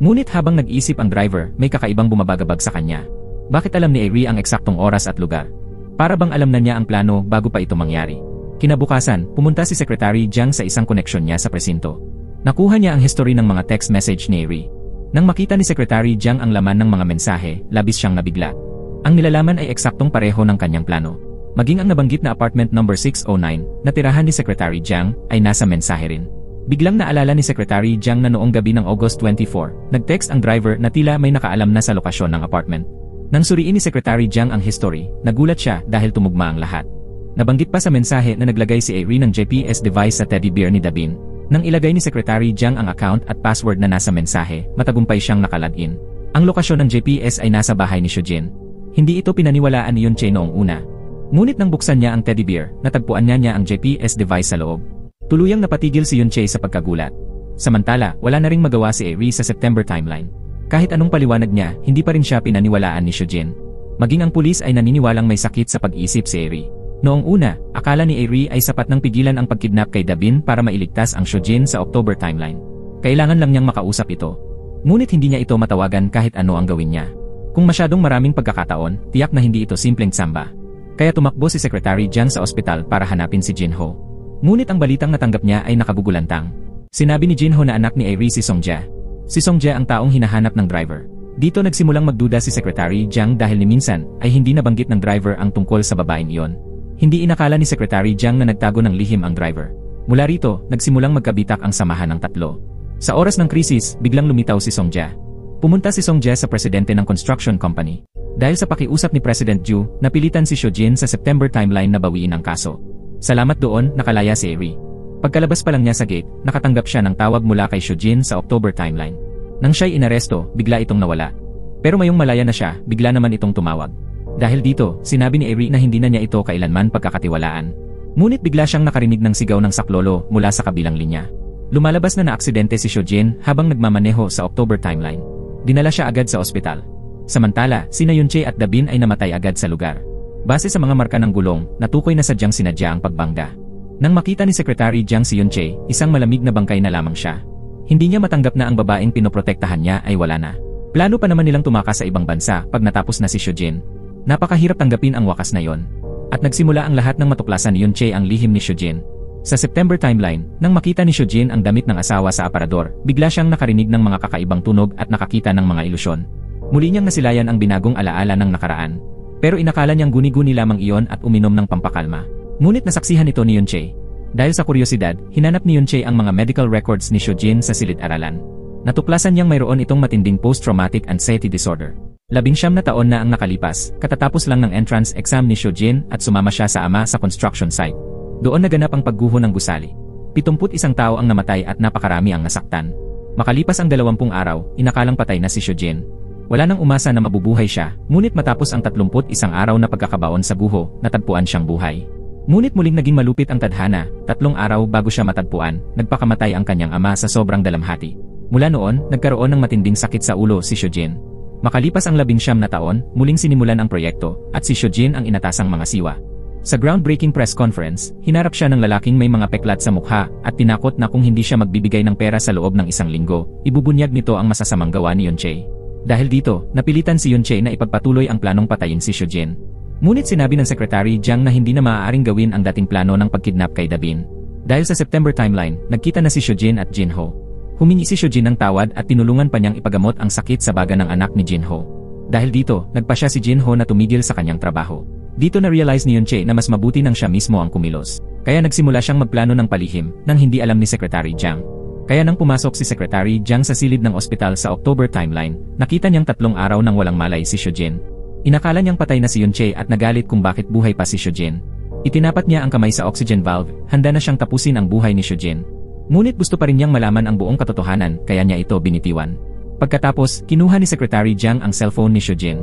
Ngunit habang nag-iisip ang driver, may kakaibang bumabagabag sa kanya. Bakit alam ni Eri ang eksaktong oras at lugar? Para bang alam na niya ang plano bago pa ito mangyari? Kinabukasan, pumunta si Secretary Jiang sa isang koneksyon niya sa presinto. Nakuha niya ang history ng mga text message ni Eri. Nang makita ni Secretary Jiang ang laman ng mga mensahe, labis siyang nabigla. Ang nilalaman ay eksaktong pareho ng kanyang plano. Maging ang nabanggit na apartment number 609 na tirahan ni Secretary Jiang ay nasa mensahe rin. Biglang naalala ni Secretary Jiang na noong gabi ng August 24, nag-text ang driver na tila may nakaalam na sa lokasyon ng apartment. Nang suriin ni Secretary Jiang ang history, nagulat siya dahil tumugma ang lahat. Nabanggit pa sa mensahe na naglagay si Eri ng GPS device sa teddy bear ni Dabin. Nang ilagay ni Secretary Jiang ang account at password na nasa mensahe, matagumpay siyang nakalagin. Ang lokasyon ng GPS ay nasa bahay ni Shojin. Hindi ito pinaniwalaan ni Yunche noong una. Ngunit nang buksan niya ang teddy bear, natagpuan niya ang GPS device sa loob. Tuluyang napatigil si Yunche sa pagkagulat. Samantala, wala na ring magawa si Eri sa September timeline. Kahit anong paliwanag niya, hindi pa rin siya pinaniwalaan ni Shojin. Maging ang pulis ay naniniwalang may sakit sa pag-isip si Eri. Noong una, akala ni Eri ay sapat nang pigilan ang pagkidnap kay Dabin para mailigtas ang Shojin sa October timeline. Kailangan lang niyang makausap ito. Ngunit hindi niya ito matawagan kahit ano ang gawin niya. Kung masyadong maraming pagkakataon, tiyak na hindi ito simpleng tsamba. Kaya tumakbo si Secretary Jiang sa ospital para hanapin si Jinho. Ngunit ang balitang natanggap niya ay nakagugulantang. Sinabi ni Jinho na anak ni Eri si Songjia. Si Songjia ang taong hinahanap ng driver. Dito nagsimulang magduda si Secretary Jiang dahil ni minsan ay hindi nabanggit ng driver ang tungkol sa babaeng iyon. Hindi inakala ni Secretary Jiang na nagtago ng lihim ang driver. Mula rito, nagsimulang magkabitak ang samahan ng tatlo. Sa oras ng krisis, biglang lumitaw si Songjia. Pumunta si Songjia sa presidente ng construction company. Dahil sa pakiusap ni President Ju, napilitan si Shojin sa September timeline na bawiin ang kaso. Salamat doon, nakalaya si Eri. Pagkalabas pa lang niya sa gate, nakatanggap siya ng tawag mula kay Shojin sa October timeline. Nang siya'y inaresto, bigla itong nawala. Pero mayong malaya na siya, bigla naman itong tumawag. Dahil dito, sinabi ni Eri na hindi na niya ito kailanman pagkakatiwalaan. Ngunit bigla siyang nakarinig ng sigaw ng saklolo mula sa kabilang linya. Lumalabas na naaksidente si Shojin habang nagmamaneho sa October timeline. Dinala siya agad sa ospital. Samantala, sina Yunche at Dabin ay namatay agad sa lugar. Base sa mga marka ng gulong, natukoy na sadyang sinadya ang pagbangga. Nang makita ni Secretary Jiang si Yunche, isang malamig na bangkay na lamang siya. Hindi niya matanggap na ang babaeng pinoprotektahan niya ay wala na. Plano pa naman nilang tumakas sa ibang bansa pag natapos na si Shojin. Napakahirap tanggapin ang wakas na yon. At nagsimula ang lahat ng matuklasan ni Yunche ang lihim ni Shojin. Sa September timeline, nang makita ni Shojin ang damit ng asawa sa aparador, bigla siyang nakarinig ng mga kakaibang tunog at nakakita ng mga ilusyon. Muli niyang nasilayan ang binagong alaala ng nakaraan. Pero inakala niyang guni-guni lamang iyon at uminom ng pampakalma. Ngunit nasaksihan ito ni Yunche. Dahil sa kuryosidad, hinanap ni Yunche ang mga medical records ni Shojin sa silid-aralan. Natuklasan niyang mayroon itong matinding post-traumatic anxiety disorder. 19 na taon na ang nakalipas, katatapos lang ng entrance exam ni Shojin at sumama siya sa ama sa construction site. Doon naganap ang pagguho ng gusali. 71 tao ang namatay at napakarami ang nasaktan. Makalipas ang 20 araw, inakalang patay na si Shojin. Wala nang umasa na mabubuhay siya, ngunit matapos ang 31 araw na pagkakabaon sa guho, natagpuan siyang buhay. Ngunit muling naging malupit ang tadhana, 3 araw bago siya matagpuan, nagpakamatay ang kanyang ama sa sobrang dalamhati. Mula noon, nagkaroon ng matinding sakit sa ulo si Shojin. Makalipas ang 19 na taon, muling sinimulan ang proyekto, at si Shojin ang inatasang mga siwa. Sa groundbreaking press conference, hinarap siya ng lalaking may mga peklat sa mukha, at tinakot na kung hindi siya magbibigay ng pera sa loob ng 1 linggo, ibubunyag nito ang masasamang gawa ni Yunche. Dahil dito, napilitan si Yunche na ipagpatuloy ang planong patayin si Shojin. Ngunit sinabi ng Secretary Jiang na hindi na maaaring gawin ang dating plano ng pagkidnap kay Dabin. Dahil sa September timeline, nagkita na si Shojin at Jinho. Humingi si Shojin ng tawad at tinulungan pa niyang ipagamot ang sakit sa baga ng anak ni Jinho. Dahil dito, nagpa siya si Jinho na tumigil sa kanyang trabaho. Dito na-realize ni Yunche na mas mabuti nang siya mismo ang kumilos. Kaya nagsimula siyang magplano ng palihim nang hindi alam ni Secretary Jiang. Kaya nang pumasok si Secretary Jiang sa silid ng ospital sa October timeline, nakita niyang 3 araw nang walang malay si Shujin. Inakala niyang patay na si Yunche at nagalit kung bakit buhay pa si Shujin. Itinapat niya ang kamay sa oxygen valve, handa na siyang tapusin ang buhay ni Shujin. Ngunit gusto pa rin niyang malaman ang buong katotohanan, kaya niya ito binitiwan. Pagkatapos, kinuha ni Secretary Jiang ang cellphone ni Shujin.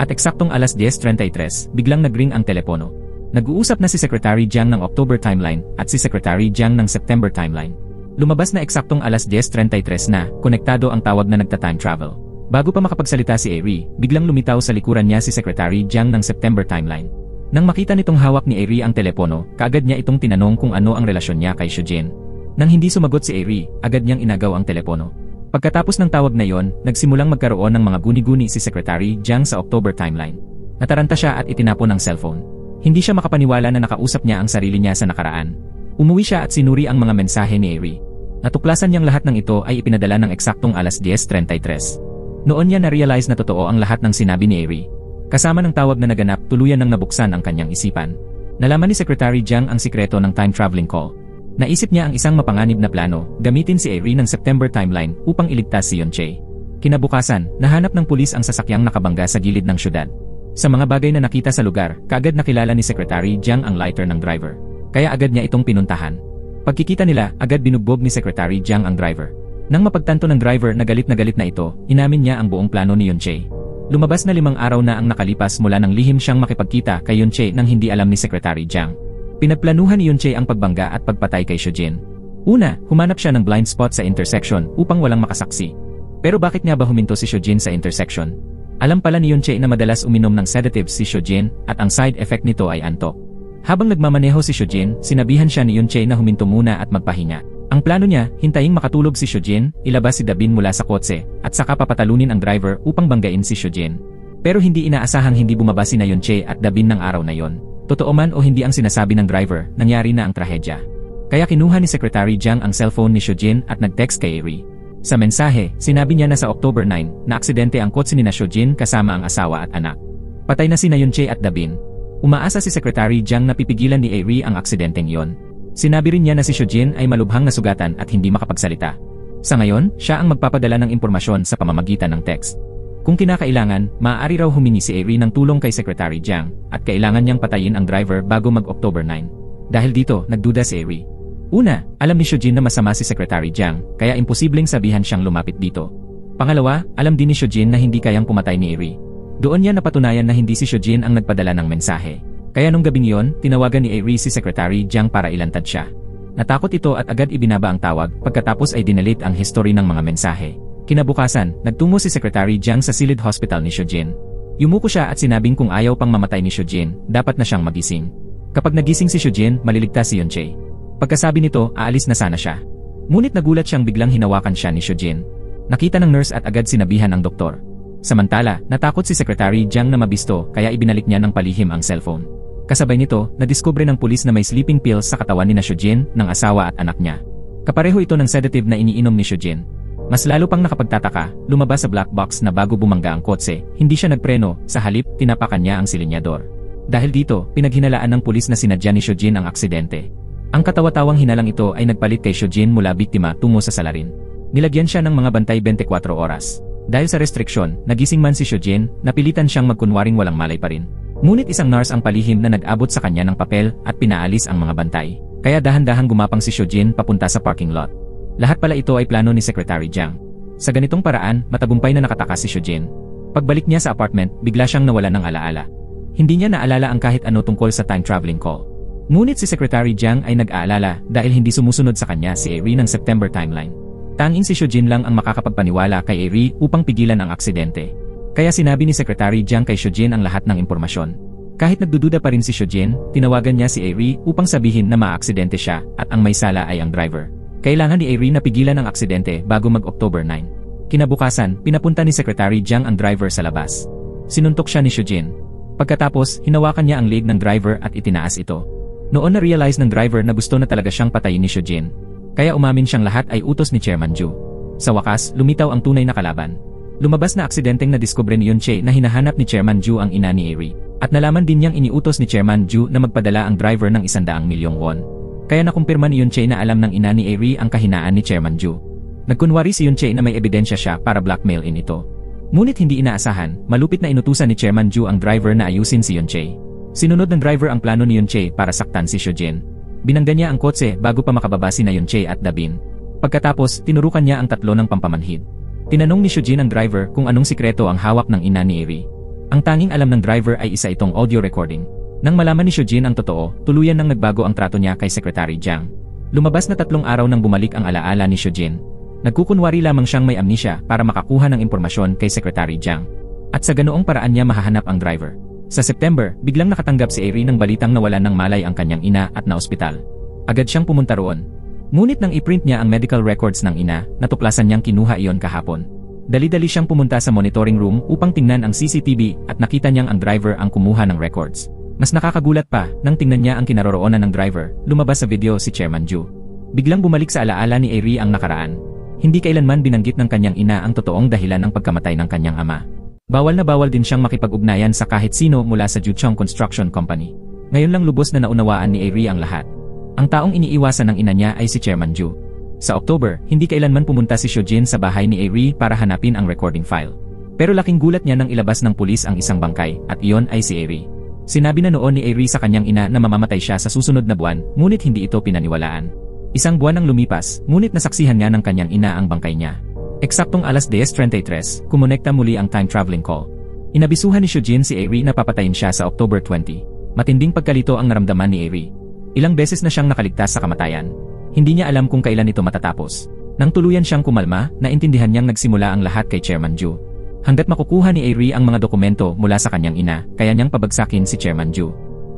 At eksaktong alas 10:33, biglang nagring ang telepono. Nag-uusap na si Secretary Jiang ng October timeline at si Secretary Jiang ng September timeline. Lumabas na eksaktong alas 10:33 na, konektado ang tawag na nagta-time travel. Bago pa makapagsalita si Airy, biglang lumitaw sa likuran niya si Secretary Jiang ng September timeline. Nang makita nitong hawak ni Airy ang telepono, kaagad niya itong tinanong kung ano ang relasyon niya kay Shujin. Nang hindi sumagot si Airy, agad niyang inagaw ang telepono. Pagkatapos ng tawag na yon, nagsimulang magkaroon ng mga guni-guni si Secretary Jiang sa October timeline. Nataranta siya at itinapon ang cellphone. Hindi siya makapaniwala na nakausap niya ang sarili niya sa nakaraan. Umuwi siya at sinuri ang mga mensahe ni Airy. Natuklasan niyang lahat ng ito ay ipinadala ng eksaktong alas 10:33. Noon niya na-realize na totoo ang lahat ng sinabi ni Airy. Kasama ng tawag na naganap, tuluyan nang nabuksan ang kanyang isipan. Nalaman ni Secretary Jiang ang sikreto ng time-traveling call. Naisip niya ang isang mapanganib na plano, gamitin si Airy ng September timeline upang iligtas si Yunche. Kinabukasan, nahanap ng pulis ang sasakyang nakabangga sa gilid ng syudad. Sa mga bagay na nakita sa lugar, kaagad nakilala ni Secretary Jiang ang lighter ng driver. Kaya agad niya itong pinuntahan. Pagkikita nila, agad binugbog ni Secretary Jiang ang driver. Nang mapagtanto ng driver na galit na ito, inamin niya ang buong plano ni Yunche. Lumabas na 5 araw na ang nakalipas mula nang lihim siyang makipagkita kay Yunche nang hindi alam ni Secretary Jiang. Pinagplanuhan ni Yunche ang pagbangga at pagpatay kay Shujin. Una, humanap siya ng blind spot sa intersection upang walang makasaksi. Pero bakit nga ba huminto si Shujin sa intersection? Alam pala ni Yunche na madalas uminom ng sedatives si Shujin at ang side effect nito ay antok. Habang nagmamaneho si Shujin, sinabihan siya ni Yunche na huminto muna at magpahinga. Ang plano niya, hintaying makatulog si Shujin, ilabas si Dabin mula sa kotse, at saka papatalunin ang driver upang banggain si Shujin. Pero hindi inaasahang hindi bumaba si Yunche at Dabin ng araw na yon. Totoo man o hindi ang sinasabi ng driver, nangyari na ang trahedya. Kaya kinuha ni Secretary Jiang ang cellphone ni Shujin at nag-text kay Airy. Sa mensahe, sinabi niya na sa October 9, na aksidente ang kotse ni Shujin kasama ang asawa at anak. Patay na si Yunche at Dabin. Umaasa si Secretary Jiang na pipigilan ni Airy ang aksidenteng yon. Sinabi rin niya na si Shujin ay malubhang nasugatan at hindi makapagsalita. Sa ngayon, siya ang magpapadala ng impormasyon sa pamamagitan ng text. Kung kinakailangan, maaari raw humingi si Airy ng tulong kay Secretary Jiang at kailangan niyang patayin ang driver bago mag-October 9. Dahil dito, nagduda si Airy. Una, alam ni Shujin na masama si Secretary Jiang, kaya imposibleng sabihan siyang lumapit dito. Pangalawa, alam din ni Shujin na hindi kayang pumatay ni Airy. Doon niya napatunayan na hindi si Shujin ang nagpadala ng mensahe. Kaya nung gabing yon, tinawagan ni Airy si Secretary Jiang para ilantad siya. Natakot ito at agad ibinaba ang tawag, pagkatapos ay dinelete ang history ng mga mensahe. Kinabukasan, nagtungo si Secretary Jiang sa silid hospital ni Shujin. Yumuko siya at sinabing kung ayaw pang mamatay ni Shujin, dapat na siyang magising. Kapag nagising si Shujin, maliligtas si Yunche. Pagkasabi nito, aalis na sana siya. Ngunit nagulat siyang biglang hinawakan siya ni Shujin. Nakita ng nurse at agad sinabihan ang doktor. Samantala, natakot si Secretary Jiang na mabisto kaya ibinalik niya ng palihim ang cellphone. Kasabay nito, nadiskubre ng pulis na may sleeping pills sa katawan ni Shujin, ng asawa at anak niya. Kapareho ito ng sedative na iniinom ni Shujin. Mas lalo pang nakapagtataka, lumabas sa black box na bago bumangga ang kotse, hindi siya nagpreno, sa halip, tinapakan niya ang silinyador. Dahil dito, pinaghinalaan ng pulis na sinadya ni Shujin ang aksidente. Ang katawa-tawang hinalang ito ay nagpalit kay Shujin mula biktima tungo sa salarin. Nilagyan siya ng mga bantay 24 oras. Dahil sa restriksyon, nagising man si Shujin, napilitan siyang magkunwaring walang malay pa rin. Ngunit isang nurse ang palihim na nag-abot sa kanya ng papel at pinaalis ang mga bantay. Kaya dahan-dahang gumapang si Shujin papunta sa parking lot. Lahat pala ito ay plano ni Secretary Jiang. Sa ganitong paraan, matagumpay na nakatakas si Shujin. Pagbalik niya sa apartment, bigla siyang nawala ng alaala. Hindi niya naalala ang kahit ano tungkol sa time-traveling call. Ngunit si Secretary Jiang ay nag-aalala dahil hindi sumusunod sa kanya si Airy ng September timeline. Tanging si Shujin lang ang makakapagpaniwala kay Airy upang pigilan ang aksidente. Kaya sinabi ni Secretary Jiang kay Shujin ang lahat ng impormasyon. Kahit nagdududa pa rin si Shujin, tinawagan niya si Airy upang sabihin na maaksidente siya at ang may sala ay ang driver. Kailangan ni Airy na pigilan ang aksidente bago mag-October 9. Kinabukasan, pinapunta ni Secretary Jiang ang driver sa labas. Sinuntok siya ni Shujin. Pagkatapos, hinawakan niya ang leg ng driver at itinaas ito. Noon na-realize ng driver na gusto na talaga siyang patayin ni Shujin. Kaya umamin siyang lahat ay utos ni Chairman Ju. Sa wakas, lumitaw ang tunay na kalaban. Lumabas na aksidenteng nadiskubre ni Yunche na hinahanap ni Chairman Ju ang ina ni Airy. At nalaman din niyang iniutos ni Chairman Ju na magpadala ang driver ng 100 milyong won. Kaya nakumpirma ni Yunche na alam ng ina ni Airy ang kahinaan ni Chairman Ju. Nagkunwari si Yunche na may ebidensya siya para blackmailin ito. Ngunit hindi inaasahan, malupit na inutusan ni Chairman Ju ang driver na ayusin si Yunche. Sinunod ng driver ang plano ni Yunche para saktan si Shojin. Binangga niya ang kotse bago pa makababa sina Yunche at Dabin. Pagkatapos, tinurukan niya ang tatlo ng pampamanhid. Tinanong ni Shojin ang driver kung anong sikreto ang hawak ng ina ni Airy. Ang tanging alam ng driver ay isa itong audio recording. Nang malaman ni Shojin ang totoo, tuluyan nang nagbago ang trato niya kay Secretary Jiang. Lumabas na 3 araw nang bumalik ang alaala ni Shojin. Nagkukunwari lamang siyang may amnesia para makakuha ng impormasyon kay Secretary Jiang. At sa ganoong paraan niya mahahanap ang driver. Sa September, biglang nakatanggap si Airy ng balitang nawalan ng malay ang kanyang ina at naospital. Agad siyang pumunta roon. Ngunit nang i-print niya ang medical records ng ina, natuklasan niyang kinuha iyon kahapon. Dali-dali siyang pumunta sa monitoring room upang tingnan ang CCTV at nakita niyang ang driver ang kumuha ng records. Mas nakakagulat pa, nang tingnan niya ang kinaroroonan ng driver, lumabas sa video si Chairman Ju. Biglang bumalik sa alaala ni Airy ang nakaraan. Hindi kailanman binanggit ng kanyang ina ang totoong dahilan ng pagkamatay ng kanyang ama. Bawal na bawal din siyang makipag-ugnayan sa kahit sino mula sa Juchong Construction Company. Ngayon lang lubos na naunawaan ni Airy ang lahat. Ang taong iniiwasan ng ina niya ay si Chairman Ju. Sa October, hindi kailanman pumunta si Shojin sa bahay ni Airy para hanapin ang recording file. Pero laking gulat niya nang ilabas ng pulis ang isang bangkay, at iyon ay si Airy. Sinabi na noon ni Airy sa kanyang ina na mamamatay siya sa susunod na buwan, ngunit hindi ito pinaniwalaan. Isang buwan ang lumipas, ngunit nasaksihan niya ng kanyang ina ang bangkay niya. Eksaktong alas 10:33, kumonekta muli ang time-traveling call. Inabisuhan ni Shojin si Airy na papatayin siya sa October 20. Matinding pagkalito ang naramdaman ni Airy. Ilang beses na siyang nakaligtas sa kamatayan. Hindi niya alam kung kailan ito matatapos. Nang tuluyan siyang kumalma, naintindihan niyang nagsimula ang lahat kay Chairman Ju. Hanggat makukuha ni Airy ang mga dokumento mula sa kanyang ina, kaya niyang pabagsakin si Chairman Ju.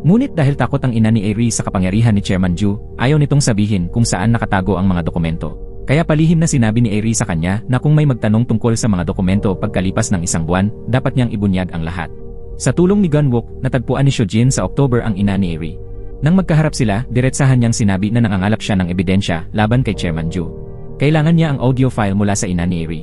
Ngunit dahil takot ang ina ni Airy sa kapangyarihan ni Chairman Ju, ayaw nitong sabihin kung saan nakatago ang mga dokumento. Kaya palihim na sinabi ni Airy sa kanya na kung may magtanong tungkol sa mga dokumento pagkalipas ng isang buwan, dapat niyang ibunyag ang lahat. Sa tulong ni Gunwook, natagpuan ni Shojin sa October ang ina ni Airy. Nang magkaharap sila, diretsahan niyang sinabi na nangangalap siya ng ebidensya laban kay Chairman Ju. Kailangan niya ang audio file mula sa ina ni Airy.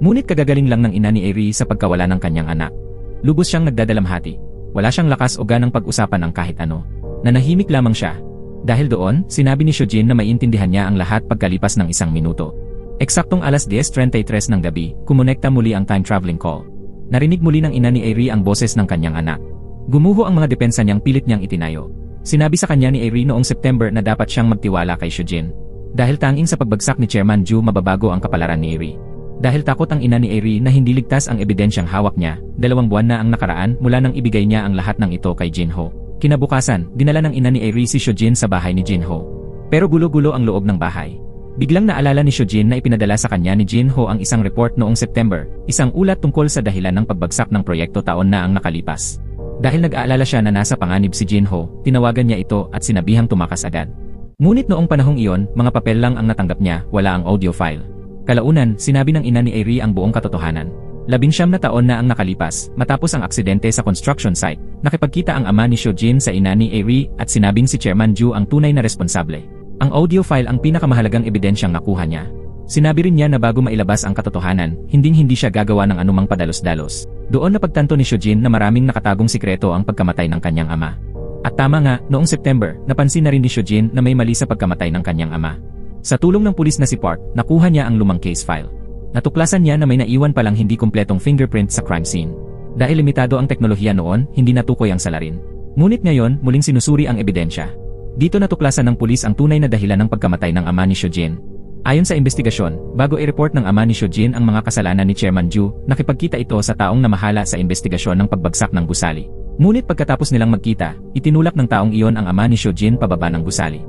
Ngunit kagagaling lang ng ina ni Airy sa pagkawala ng kanyang anak. Lubos siyang nagdadalamhati. Wala siyang lakas o ganang pag-usapan ang kahit ano. Nanahimik lamang siya. Dahil doon, sinabi ni Shojin na maiintindihan niya ang lahat pagkalipas ng 1 minuto. Eksaktong alas 10:33 ng gabi, kumonekta muli ang time-traveling call. Narinig muli ng ina ni Airy ang boses ng kanyang anak. Gumuho ang mga depensa niyang pilit niyang itinayo. Sinabi sa kanya ni Airy noong September na dapat siyang magtiwala kay Shojin. Dahil tanging sa pagbagsak ni Chairman Ju mababago ang kapalaran ni Airy. Dahil takot ang ina ni Airy na hindi ligtas ang ebidensyang hawak niya, 2 buwan na ang nakaraan mula nang ibigay niya ang lahat ng ito kay Jinho. Kinabukasan, dinala ng ina ni Airy si Shojin sa bahay ni Jinho. Pero gulo-gulo ang loob ng bahay. Biglang naalala ni Shojin na ipinadala sa kanya ni Jinho ang isang report noong September, isang ulat tungkol sa dahilan ng pagbagsak ng proyekto taon na ang nakalipas. Dahil nag-aalala siya na nasa panganib si Jinho, tinawagan niya ito at sinabihang tumakas agad. Ngunit noong panahong iyon, mga papel lang ang natanggap niya, wala ang audio file. Kalaunan, sinabi ng ina ni Airy ang buong katotohanan. 19 na taon na ang nakalipas, matapos ang aksidente sa construction site, nakipagkita ang ama ni Shojin sa ina ni Airy at sinabing si Chairman Ju ang tunay na responsable. Ang audio file ang pinakamahalagang ebidensyang nakuha niya. Sinabi rin niya na bago mailabas ang katotohanan, hindi siya gagawa ng anumang padalos-dalos. Doon napagtanto ni Shojin na maraming nakatagong sikreto ang pagkamatay ng kanyang ama. At tama nga, noong September, napansin na rin ni Shojin na may mali sa pagkamatay ng kanyang ama. Sa tulong ng pulis na si Park, nakuha niya ang lumang case file. Natuklasan niya na may naiwan palang hindi kumpletong fingerprint sa crime scene. Dahil limitado ang teknolohiya noon, hindi natukoy ang salarin. Ngunit ngayon, muling sinusuri ang ebidensya. Dito natuklasan ng pulis ang tunay na dahilan ng pagkamatay ng ama ni Shojin. Ayon sa investigasyon, bago i-report ng ama ni Shojin ang mga kasalanan ni Chairman Ju, nakipagkita ito sa taong namahala sa investigasyon ng pagbagsak ng gusali. Ngunit pagkatapos nilang magkita, itinulak ng taong iyon ang ama ni Shojin pababa ng gusali.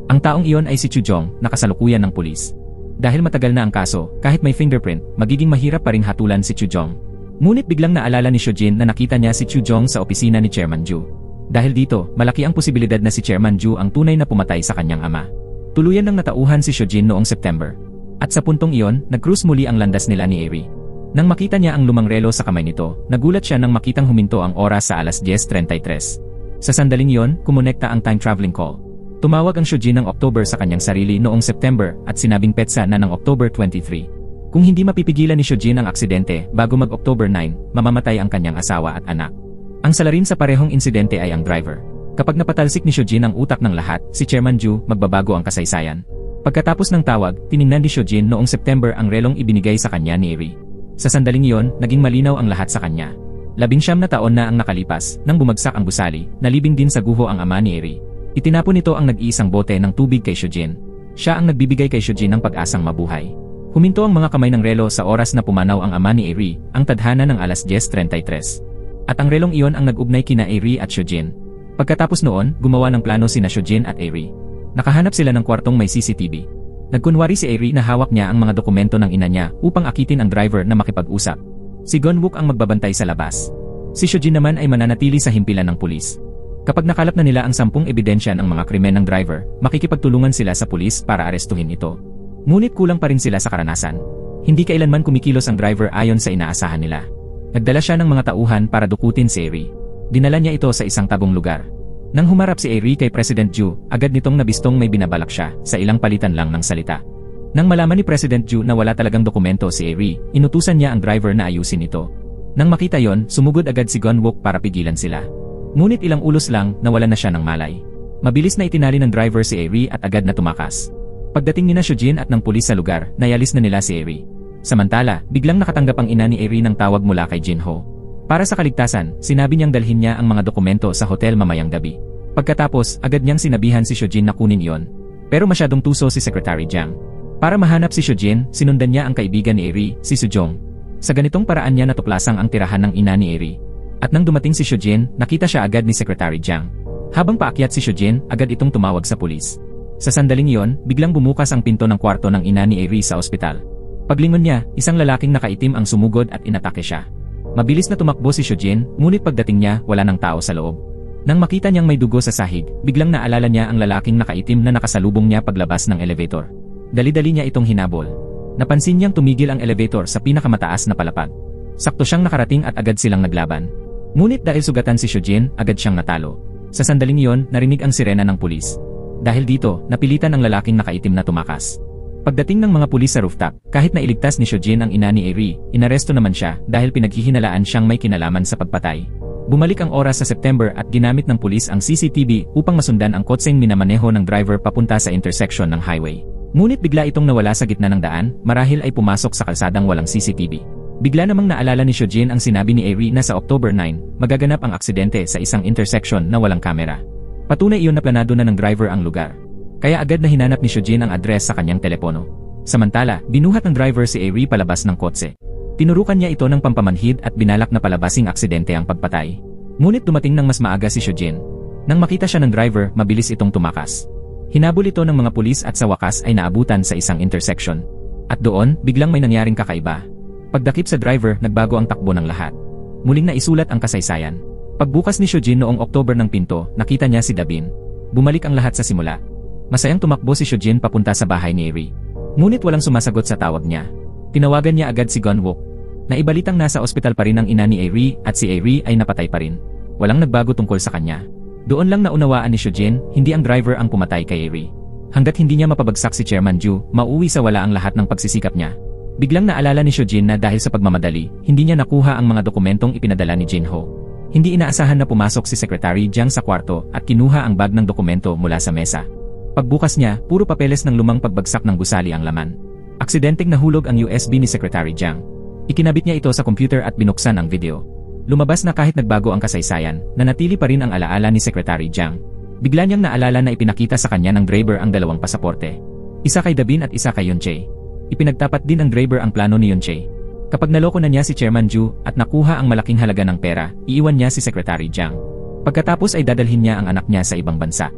Ang taong iyon ay si Chu Jong, na kasalukuyan ng pulis. Dahil matagal na ang kaso, kahit may fingerprint, magiging mahirap pa ring hatulan si Chu Jong. Ngunit biglang naalala ni Shojin na nakita niya si Chu Jong sa opisina ni Chairman Ju. Dahil dito, malaki ang posibilidad na si Chairman Ju ang tunay na pumatay sa kanyang ama. Tuluyan nang natauhan si Shojin noong September. At sa puntong iyon, nag-cruise muli ang landas nila ni Airy. Nang makita niya ang lumang relo sa kamay nito, nagulat siya nang makitang huminto ang oras sa alas 10:33. Sa sandaling iyon, kumonekta ang time-traveling call. Tumawag ang Shojin ng October sa kanyang sarili noong September at sinabing petsa na ng October 23. Kung hindi mapipigilan ni Shojin ang aksidente bago mag-October 9, mamamatay ang kanyang asawa at anak. Ang salarin sa parehong insidente ay ang driver. Kapag napatalsik ni Shojin ang utak ng lahat, si Chairman Ju, magbabago ang kasaysayan. Pagkatapos ng tawag, tiningnan ni Shojin noong September ang relong ibinigay sa kanya ni Eri. Sa sandaling iyon, naging malinaw ang lahat sa kanya. 19 na taon na ang nakalipas, nang bumagsak ang gusali, nalibing din sa guho ang ama ni Eri. Itinapon nito ang nag-iisang bote ng tubig kay Shojin. Siya ang nagbibigay kay Shojin ng pag-asang mabuhay. Huminto ang mga kamay ng relo sa oras na pumanaw ang ama ni Eri, ang tadhana ng alas 10:33. At ang relong iyon ang nag-ugnay kina Eri at Shojin. Pagkatapos noon, gumawa ng plano sina Shojin at Eri. Nakahanap sila ng kwartong may CCTV. Nagkunwari si Eri na hawak niya ang mga dokumento ng ina niya upang akitin ang driver na makipag-usap. Si Gonwook ang magbabantay sa labas. Si Shojin naman ay mananatili sa himpilan ng pulis. Kapag nakalap na nila ang 10 ebidensya ng mga krimen ng driver, makikipagtulungan sila sa pulis para arestuhin ito. Ngunit kulang pa rin sila sa karanasan. Hindi kailanman kumikilos ang driver ayon sa inaasahan nila. Nagdala siya ng mga tauhan para dukutin si Eri. Dinala niya ito sa isang tagong lugar. Nang humarap si Eri kay President Ju, agad nitong nabistong may binabalak siya, sa ilang palitan lang ng salita. Nang malaman ni President Ju na wala talagang dokumento si Eri, inutusan niya ang driver na ayusin ito. Nang makita yon, sumugod agad si Gonwook para pigilan sila. Ngunit ilang ulos lang, nawala na siya ng malay. Mabilis na itinali ng driver si Eri at agad na tumakas. Pagdating ni Shojin at ng pulis sa lugar, nayalis na nila si Eri. Samantala, biglang nakatanggap ang ina ni Eri ng tawag mula kay Jinho. Para sa kaligtasan, sinabi niyang dalhin niya ang mga dokumento sa hotel mamayang gabi. Pagkatapos, agad niyang sinabihan si Shojin na kunin iyon. Pero masyadong tuso si Secretary Jiang. Para mahanap si Shojin, sinundan niya ang kaibigan ni Eri, si Sujong. Sa ganitong paraan niya natuklasang ang tirahan ng ina ni Eri. At nang dumating si Shojin, nakita siya agad ni Secretary Jiang. Habang paakyat si Shojin, agad itong tumawag sa pulis. Sa sandaling iyon, biglang bumukas ang pinto ng kwarto ng ina ni Eri sa ospital. Paglingon niya, isang lalaking nakaitim ang sumugod at inatake siya. Mabilis na tumakbo si Shojin, ngunit pagdating niya, wala ng tao sa loob. Nang makita niyang may dugo sa sahig, biglang naalala niya ang lalaking nakaitim na nakasalubong niya paglabas ng elevator. Dali-dali niya itong hinabol. Napansin niyang tumigil ang elevator sa pinakamataas na palapag. Sakto siyang nakarating at agad silang naglaban. Ngunit dahil sugatan si Shojin, agad siyang natalo. Sa sandaling iyon, narinig ang sirena ng pulis. Dahil dito, napilitan ang lalaking nakaitim na tumakas. Pagdating ng mga pulis sa rooftop, kahit na iligtas ni Shojin ang ina ni Eri, inaresto naman siya dahil pinaghihinalaan siyang may kinalaman sa pagpatay. Bumalik ang oras sa September at ginamit ng pulis ang CCTV upang masundan ang kotseng minamaneho ng driver papunta sa intersection ng highway. Ngunit bigla itong nawala sa gitna ng daan, marahil ay pumasok sa kalsadang walang CCTV. Bigla namang naalala ni Shojin ang sinabi ni Eri na sa October 9, magaganap ang aksidente sa isang intersection na walang kamera. Patunay iyon na planado na ng driver ang lugar. Kaya agad na hinanap ni Shojin ang address sa kanyang telepono. Samantala, binuhat ng driver si Eri palabas ng kotse. Tinurukan niya ito ng pampamanhid at binalak na palabasing aksidente ang pagpatay. Ngunit dumating ng mas maaga si Shojin. Nang makita siya ng driver, mabilis itong tumakas. Hinabol ito ng mga pulis at sa wakas ay naabutan sa isang intersection. At doon, biglang may nangyaring kakaiba. Pagdakip sa driver, nagbago ang takbo ng lahat. Muling naisulat ang kasaysayan. Pagbukas ni Shojin noong October ng pinto, nakita niya si Dabin. Bumalik ang lahat sa simula. Masayang tumakbo si Shojin papunta sa bahay ni Eri. Ngunit walang sumasagot sa tawag niya. Tinawagan niya agad si Gonwook. Naibalitang nasa ospital pa rin ang ina ni Eri at si Eri ay napatay pa rin. Walang nagbago tungkol sa kanya. Doon lang naunawaan ni Shojin, hindi ang driver ang pumatay kay Eri. Hanggat hindi niya mapabagsak si Chairman Ju, mauwi sa wala ang lahat ng pagsisikap niya. Biglang naalala ni Shojin na dahil sa pagmamadali, hindi niya nakuha ang mga dokumentong ipinadala ni Jinho. Hindi inaasahan na pumasok si Secretary Jiang sa kwarto at kinuha ang bag ng dokumento mula sa mesa. Pagbukas niya, puro papeles ng lumang pagbagsak ng gusali ang laman. Aksidenteng nahulog ang USB ni Secretary Jiang. Ikinabit niya ito sa computer at binuksan ang video. Lumabas na kahit nagbago ang kasaysayan, nanatili pa rin ang alaala ni Secretary Jiang. Bigla niyang naalala na ipinakita sa kanya ng driver ang dalawang pasaporte. Isa kay Dabin at isa kay Yunche. Ipinagtapat din ng driver ang plano ni Yunche. Kapag naloko na niya si Chairman Ju at nakuha ang malaking halaga ng pera, iiwan niya si Secretary Jiang. Pagkatapos ay dadalhin niya ang anak niya sa ibang bansa.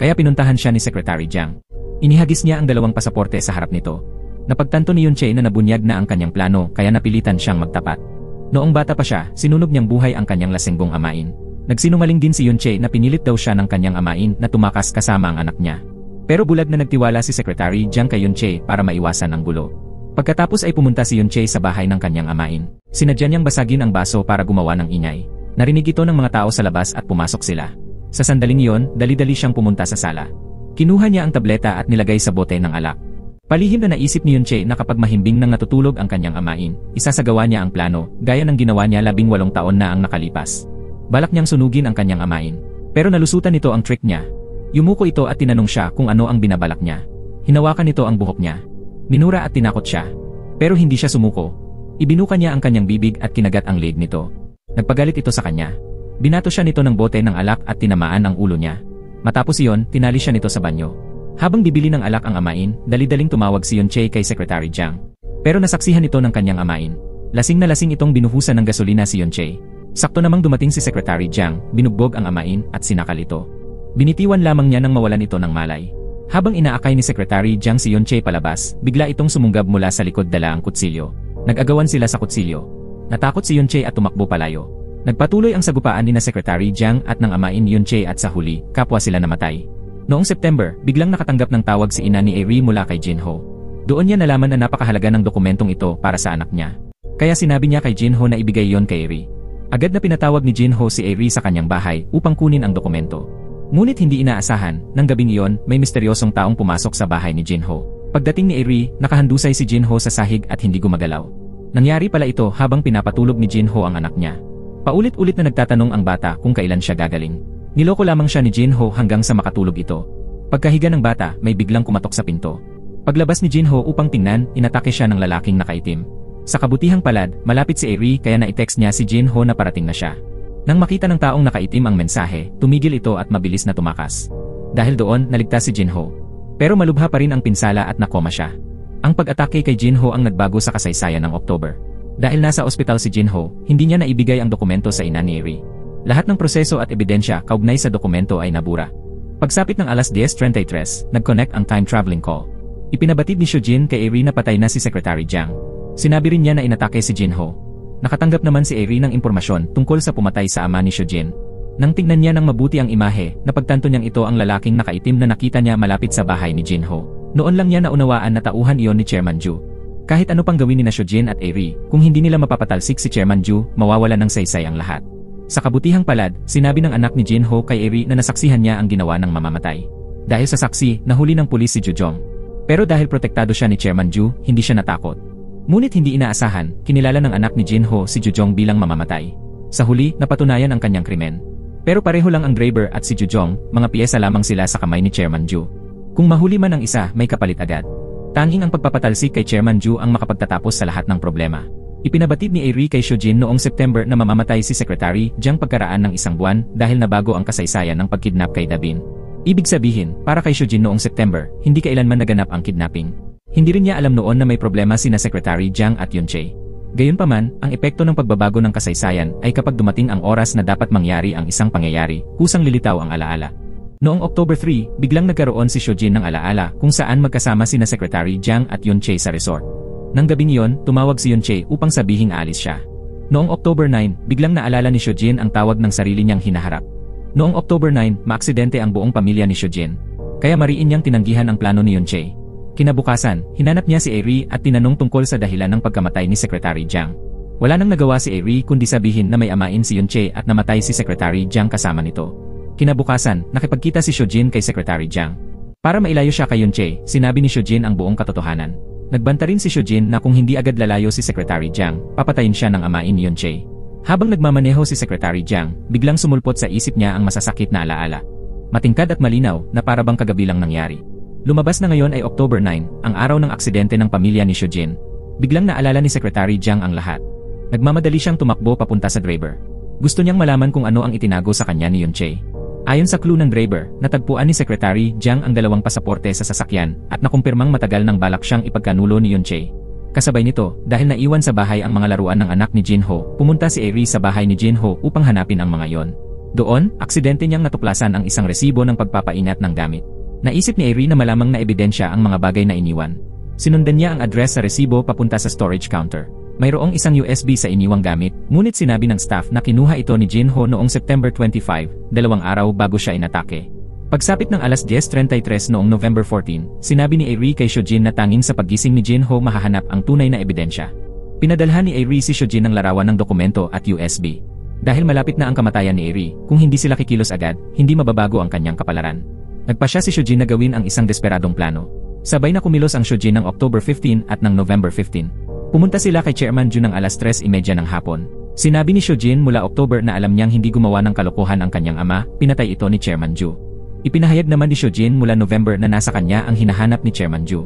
Kaya pinuntahan siya ni Secretary Jiang. Inihagis niya ang dalawang pasaporte sa harap nito. Napagtanto ni Yunche na nabunyag na ang kanyang plano kaya napilitan siyang magtapat. Noong bata pa siya, sinunog niyang buhay ang kanyang lasengbong amain. Nagsinungaling din si Yunche na pinilit daw siya ng kanyang amain na tumakas kasama ang anak niya. Pero bulag na nagtiwala si Secretary Jiang kay Yunche para maiwasan ang gulo. Pagkatapos ay pumunta si Yunche sa bahay ng kanyang amain. Sinadya niyang basagin ang baso para gumawa ng ingay. Narinig ito ng mga tao sa labas at pumasok sila. Sa sandaling iyon, dali-dali siyang pumunta sa sala. Kinuha niya ang tableta at nilagay sa bote ng alak. Palihim na naisip ni Yunche na kapag mahimbing nang natutulog ang kanyang amain, isasagawa niya ang plano, gaya ng ginawa niya 18 taon na ang nakalipas. Balak niyang sunugin ang kanyang amain. Pero nalusutan nito ang trick niya. Yumuko ito at tinanong siya kung ano ang binabalak niya. Hinawakan nito ang buhok niya. Minura at tinakot siya. Pero hindi siya sumuko. Ibinuka niya ang kanyang bibig at kinagat ang leeg nito. Nagpagalit ito sa kanya. Binato siya nito ng bote ng alak at tinamaan ang ulo niya. Matapos iyon, tinali siya nito sa banyo. Habang bibili ng alak ang amain, dali-daling tumawag si Yunche kay Secretary Jiang. Pero nasaksihan ito ng kanyang amain. Lasing na lasing itong binuhusan ng gasolina si Yunche. Sakto namang dumating si Secretary Jiang, binugbog ang amain at sinakal ito. Binitiwan lamang niya nang mawalan ito ng malay. Habang inaakay ni Secretary Jiang si Yunche palabas, bigla itong sumunggab mula sa likod dala ang kutsilyo. Nag-agawan sila sa kutsilyo. Natakot si Yunche at tumakbo palayo. Nagpatuloy ang sagupaan ni na Secretary Jiang at ng amain ni Yunche at sa huli, kapwa sila namatay. Noong September, biglang nakatanggap ng tawag si ina ni Ari mula kay Jinho. Doon niya nalaman na napakahalaga ng dokumentong ito para sa anak niya. Kaya sinabi niya kay Jinho na ibigay yon kay Ari. Agad na pinatawag ni Jinho si Ari sa kanyang bahay upang kunin ang dokumento. Ngunit hindi inaasahan, nang gabing iyon, may misteryosong taong pumasok sa bahay ni Jinho. Pagdating ni Ari, nakahandusay si Jinho sa sahig at hindi gumagalaw. Nangyari pala ito habang pinapatulog ni Jinho ang anak niya. Paulit-ulit na nagtatanong ang bata kung kailan siya gagaling. Niloko lamang siya ni Jinho hanggang sa makatulog ito. Pagkahiga ng bata, may biglang kumatok sa pinto. Paglabas ni Jinho upang tingnan, inatake siya ng lalaking nakaitim. Sa kabutihang palad, malapit si Ari kaya na-text niya si Jinho na parating na siya. Nang makita ng taong nakaitim ang mensahe, tumigil ito at mabilis na tumakas. Dahil doon, naligtas si Jinho. Pero malubha pa rin ang pinsala at nakoma siya. Ang pag-atake kay Jinho ang nagbago sa kasaysayan ng October. Dahil nasa ospital si Jinho, hindi niya naibigay ang dokumento sa ina ni Ari. Lahat ng proseso at ebidensya kaugnay sa dokumento ay nabura. Pagsapit ng alas 10:33, nag-connect ang time-traveling call. Ipinabatid ni Shujin kay Ari na patay na si Secretary Jiang. Sinabi rin niya na inatake si Jinho. Nakatanggap naman si Ari ng impormasyon tungkol sa pumatay sa ama ni Shujin. Nang tingnan niya ng mabuti ang imahe, napagtanto niyang ito ang lalaking nakaitim na nakita niya malapit sa bahay ni Jinho. Noon lang niya naunawaan na tauhan iyon ni Chairman Ju. Kahit ano pang gawin ni na Shujin at Ari, kung hindi nila mapapatalsik si Chairman Ju, mawawala ng saysay ang lahat. Sa kabutihang palad, sinabi ng anak ni Jinho kay Ari na nasaksihan niya ang ginawa ng mamamatay. Dahil sa saksi, nahuli ng pulis si Jujong. Pero dahil protektado siya ni Chairman Ju, hindi siya natakot. Ngunit hindi inaasahan, kinilala ng anak ni Jinho si Jujong bilang mamamatay. Sa huli, napatunayan ang kanyang krimen. Pero pareho lang ang driver at si Jujong, mga piyesa lamang sila sa kamay ni Chairman Ju. Kung mahuli man ang isa, may kapalit agad. Tanging ang pagpapatalsik kay Chairman Ju ang makapagtatapos sa lahat ng problema. Ipinabatid ni Ari kay Shujin noong September na mamamatay si Secretary Jiang pagkaraan ng isang buwan dahil nabago ang kasaysayan ng pagkidnap kay Dabin. Ibig sabihin, para kay Shujin noong September, hindi kailanman naganap ang kidnapping. Hindi rin niya alam noon na may problema sina Secretary Jiang at Yunche. Gayunpaman, ang epekto ng pagbabago ng kasaysayan ay kapag dumating ang oras na dapat mangyari ang isang pangyayari, kusang lilitaw ang alaala. Noong October 3, biglang nagkaroon si Shujin ng alaala kung saan magkasama sina Secretary Jiang at Yunche sa resort. Nang gabing iyon, tumawag si Yunche upang sabihing aalis siya. Noong October 9, biglang naalala ni Shujin ang tawag ng sarili niyang hinaharap. Noong October 9, maaksidente ang buong pamilya ni Shujin. Kaya mariin niyang tinanggihan ang plano ni Yunche. Kinabukasan, hinanap niya si Ari at tinanong tungkol sa dahilan ng pagkamatay ni Secretary Jiang. Wala nang nagawa si Ari kundi sabihin na may amain si Yunche at namatay si Secretary Jiang kasama nito. Kinabukasan, nakipagkita si Shujin kay Secretary Jiang. Para mailayo siya kay Yunche, sinabi ni Shujin ang buong katotohanan. Nagbanta rin si Shujin na kung hindi agad lalayo si Secretary Jiang, papatayin siya ng amain ni Yunche. Habang nagmamaneho si Secretary Jiang, biglang sumulpot sa isip niya ang masasakit na alaala. Matingkad at malinaw na parabang kagabi lang nangyari. Lumabas na ngayon ay October 9, ang araw ng aksidente ng pamilya ni Shujin. Biglang naalala ni Secretary Jiang ang lahat. Nagmamadali siyang tumakbo papunta sa driver. Gusto niyang malaman kung ano ang itinago sa kanya ni Yunche. Ayon sa clue ng driver, natagpuan ni Secretary Jiang ang 2 pasaporte sa sasakyan at nakumpirmang matagal ng balak siyang ipagkanulo ni Yunche. Kasabay nito, dahil naiwan sa bahay ang mga laruan ng anak ni Jinho, pumunta si Ari sa bahay ni Jinho upang hanapin ang mga yon. Doon, aksidente niyang natuklasan ang isang resibo ng pagpapainat ng gamit. Naisip ni Ari na malamang na ebidensya ang mga bagay na iniwan. Sinundan niya ang address sa resibo papunta sa storage counter. Mayroong isang USB sa iniwang gamit, ngunit sinabi ng staff na kinuha ito ni Jinho noong September 25, 2 araw bago siya inatake. Pagsapit ng alas 10:33 noong November 14, sinabi ni Ari kay Shujin na tanging sa paggising ni Jinho mahahanap ang tunay na ebidensya. Pinadalhan ni Ari si Shujin ng larawan ng dokumento at USB. Dahil malapit na ang kamatayan ni Ari, kung hindi sila kikilos agad, hindi mababago ang kanyang kapalaran. Nagpasya si Shujin na gawin ang isang desperadong plano. Sabay na kumilos ang Shujin ng October 15 at ng November 15. Pumunta sila kay Chairman Ju ng alas 3:30 ng hapon. Sinabi ni Shojin mula October na alam niyang hindi gumawa ng kalokohan ang kanyang ama, pinatay ito ni Chairman Ju. Ipinahayag naman ni Shojin mula November na nasa kanya ang hinahanap ni Chairman Ju.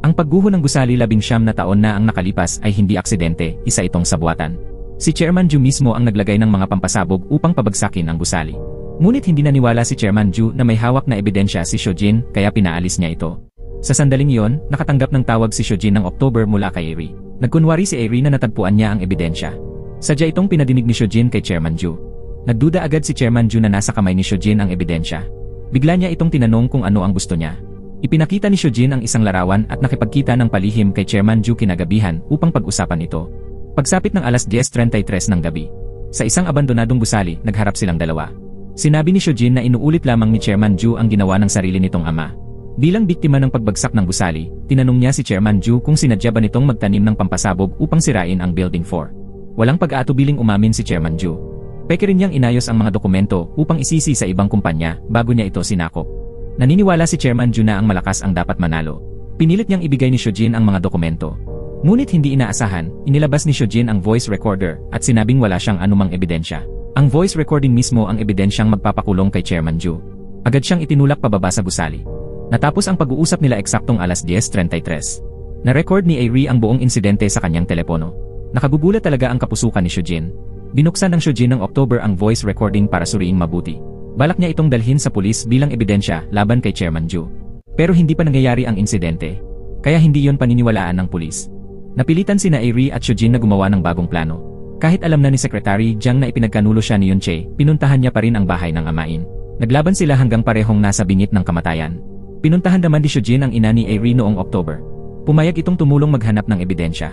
Ang pagguho ng gusali 19 na taon na ang nakalipas ay hindi aksidente, isa itong sabuatan. Si Chairman Ju mismo ang naglagay ng mga pampasabog upang pabagsakin ang gusali. Ngunit hindi naniwala si Chairman Ju na may hawak na ebidensya si Shojin kaya pinaalis niya ito. Sa sandaling iyon, nakatanggap ng tawag si Shojin ng October mula kay Eri. Nagkunwari si Eri na natagpuan niya ang ebidensya. Sadya itong pinadinig ni Shojin kay Chairman Ju. Nagduda agad si Chairman Ju na nasa kamay ni Shojin ang ebidensya. Bigla niya itong tinanong kung ano ang gusto niya. Ipinakita ni Shojin ang isang larawan at nakipagkita ng palihim kay Chairman Ju kinagabihan upang pag-usapan ito. Pagsapit ng alas 10:33 ng gabi, sa isang abandonadong gusali, nagharap silang dalawa. Sinabi ni Shojin na inuulit lamang ni Chairman Ju ang ginawa ng sarili nitong ama. Bilang biktima ng pagbagsak ng gusali, tinanong niya si Chairman Ju kung sinadya ba nitong magtanim ng pampasabog upang sirain ang Building 4. Walang pag-aatubiling umamin si Chairman Ju. Peke rin niyang inayos ang mga dokumento upang isisi sa ibang kumpanya bago niya ito sinakop. Naniniwala si Chairman Ju na ang malakas ang dapat manalo. Pinilit niyang ibigay ni Shojin ang mga dokumento. Ngunit hindi inaasahan, inilabas ni Shojin ang voice recorder at sinabing wala siyang anumang ebidensya. Ang voice recording mismo ang ebidensyang magpapakulong kay Chairman Ju. Agad siyang itinulak pababa sa gusali. Natapos ang pag-uusap nila eksaktong alas 10:33. Na-record ni Eri ang buong insidente sa kanyang telepono. Nakagugulat talaga ang kapusukan ni Shojin. Binuksan ng Shojin ng October ang voice recording para suriing mabuti. Balak niya itong dalhin sa pulis bilang ebidensya laban kay Chairman Ju. Pero hindi pa nangyayari ang insidente. Kaya hindi yon paniniwalaan ng pulis. Napilitan sina Eri at Shojin na gumawa ng bagong plano. Kahit alam na ni Secretary Jiang na ipinagkanulo siya ni Yunche, pinuntahan niya pa rin ang bahay ng amain. Naglaban sila hanggang parehong nasa bingit ng kamatayan. Pinuntahan naman ni Shojin ang ina ni Eri noong October. Pumayag itong tumulong maghanap ng ebidensya.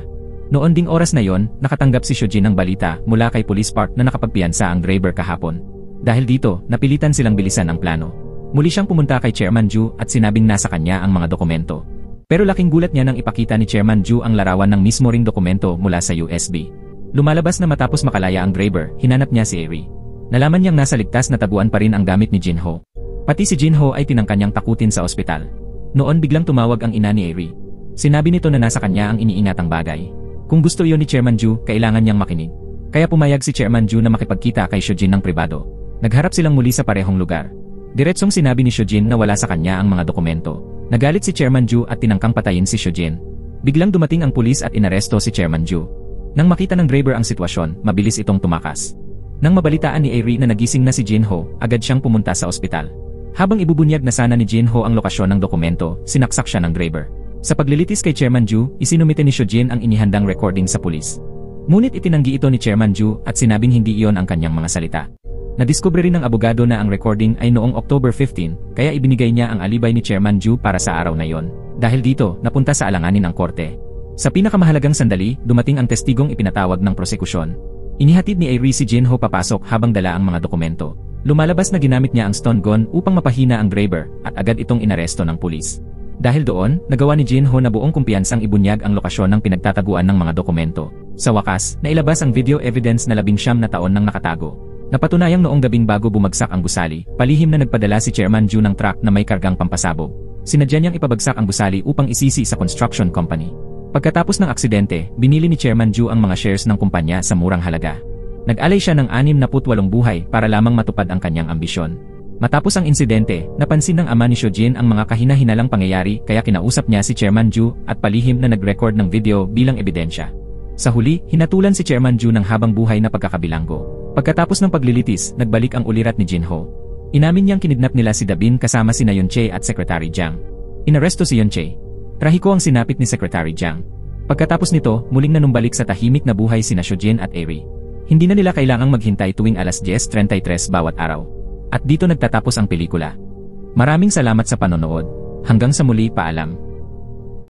Noon ding oras na yon, nakatanggap si Shojin ng balita mula kay Police Park na nakapagpiyansa ang driver kahapon. Dahil dito, napilitan silang bilisan ang plano. Muli siyang pumunta kay Chairman Ju at sinabing nasa kanya ang mga dokumento. Pero laking gulat niya nang ipakita ni Chairman Ju ang larawan ng mismo ring dokumento mula sa USB. Lumalabas na matapos makalaya ang driver, hinanap niya si Eri. Nalaman niyang nasa ligtas na taguan pa rin ang gamit ni Jinho. Pati si Jinho ay tinangka niyang takutin sa ospital. Noon biglang tumawag ang ina ni Eri. Sinabi nito na nasa kanya ang iniingatang bagay. Kung gusto iyon ni Chairman Ju, kailangan niyang makinig. Kaya pumayag si Chairman Ju na makipagkita kay Shojin ng pribado. Nagharap silang muli sa parehong lugar. Diretsong sinabi ni Shojin na wala sa kanya ang mga dokumento. Nagalit si Chairman Ju at tinangkang patayin si Shojin. Biglang dumating ang pulis at inaresto si Chairman Ju. Nang makita ng driver ang sitwasyon, mabilis itong tumakas. Nang mabalitaan ni Eri na nagising na si Jinho, agad siyang pumunta sa ospital. Habang ibubunyag na sana ni Jinho ang lokasyon ng dokumento, sinaksak siya ng driver. Sa paglilitis kay Chairman Ju, isinumite ni Shojin ang inihandang recording sa pulis. Ngunit itinanggi ito ni Chairman Ju at sinabing hindi iyon ang kanyang mga salita. Nadiskubre rin ng abogado na ang recording ay noong October 15, kaya ibinigay niya ang alibay ni Chairman Ju para sa araw na yon. Dahil dito, napunta sa alanganin ang korte. Sa pinakamahalagang sandali, dumating ang testigong ipinatawag ng prosekusyon. Inihatid ni Eri si Jinho papasok habang dala ang mga dokumento. Lumalabas na ginamit niya ang stun gun upang mapahina ang driver at agad itong inaresto ng pulis. Dahil doon, nagawa ni Jinho na buong kumpiyansang ibunyag ang lokasyon ng pinagtataguan ng mga dokumento. Sa wakas, nailabas ang video evidence na 19 na taon nang nakatago. Napatunayang noong gabing bago bumagsak ang gusali, palihim na nagpadala si Chairman Ju ng truck na may kargang pampasabog. Sinadya niyang ipabagsak ang gusali upang isisi sa construction company. Pagkatapos ng aksidente, binili ni Chairman Ju ang mga shares ng kumpanya sa murang halaga. Nag-alay siya ng 68 buhay para lamang matupad ang kanyang ambisyon. Matapos ang insidente, napansin ng ama ni Shojin ang mga kahina-hinalang pangyayari kaya kinausap niya si Chairman Ju at palihim na nag-record ng video bilang ebidensya. Sa huli, hinatulan si Chairman Ju ng habang buhay na pagkakabilanggo. Pagkatapos ng paglilitis, nagbalik ang ulirat ni Jinho. Inamin niyang kinidnap nila si Dabin kasama sina Yunche at Secretary Jiang. Inaresto si Yunche. Trahiko ang sinapit ni Secretary Jiang. Pagkatapos nito, muling nanumbalik sa tahimik na buhay sina Shojin at Eri. Hindi na nila kailangang maghintay tuwing alas 10:33 bawat araw. At dito nagtatapos ang pelikula. Maraming salamat sa panonood. Hanggang sa muli, paalam.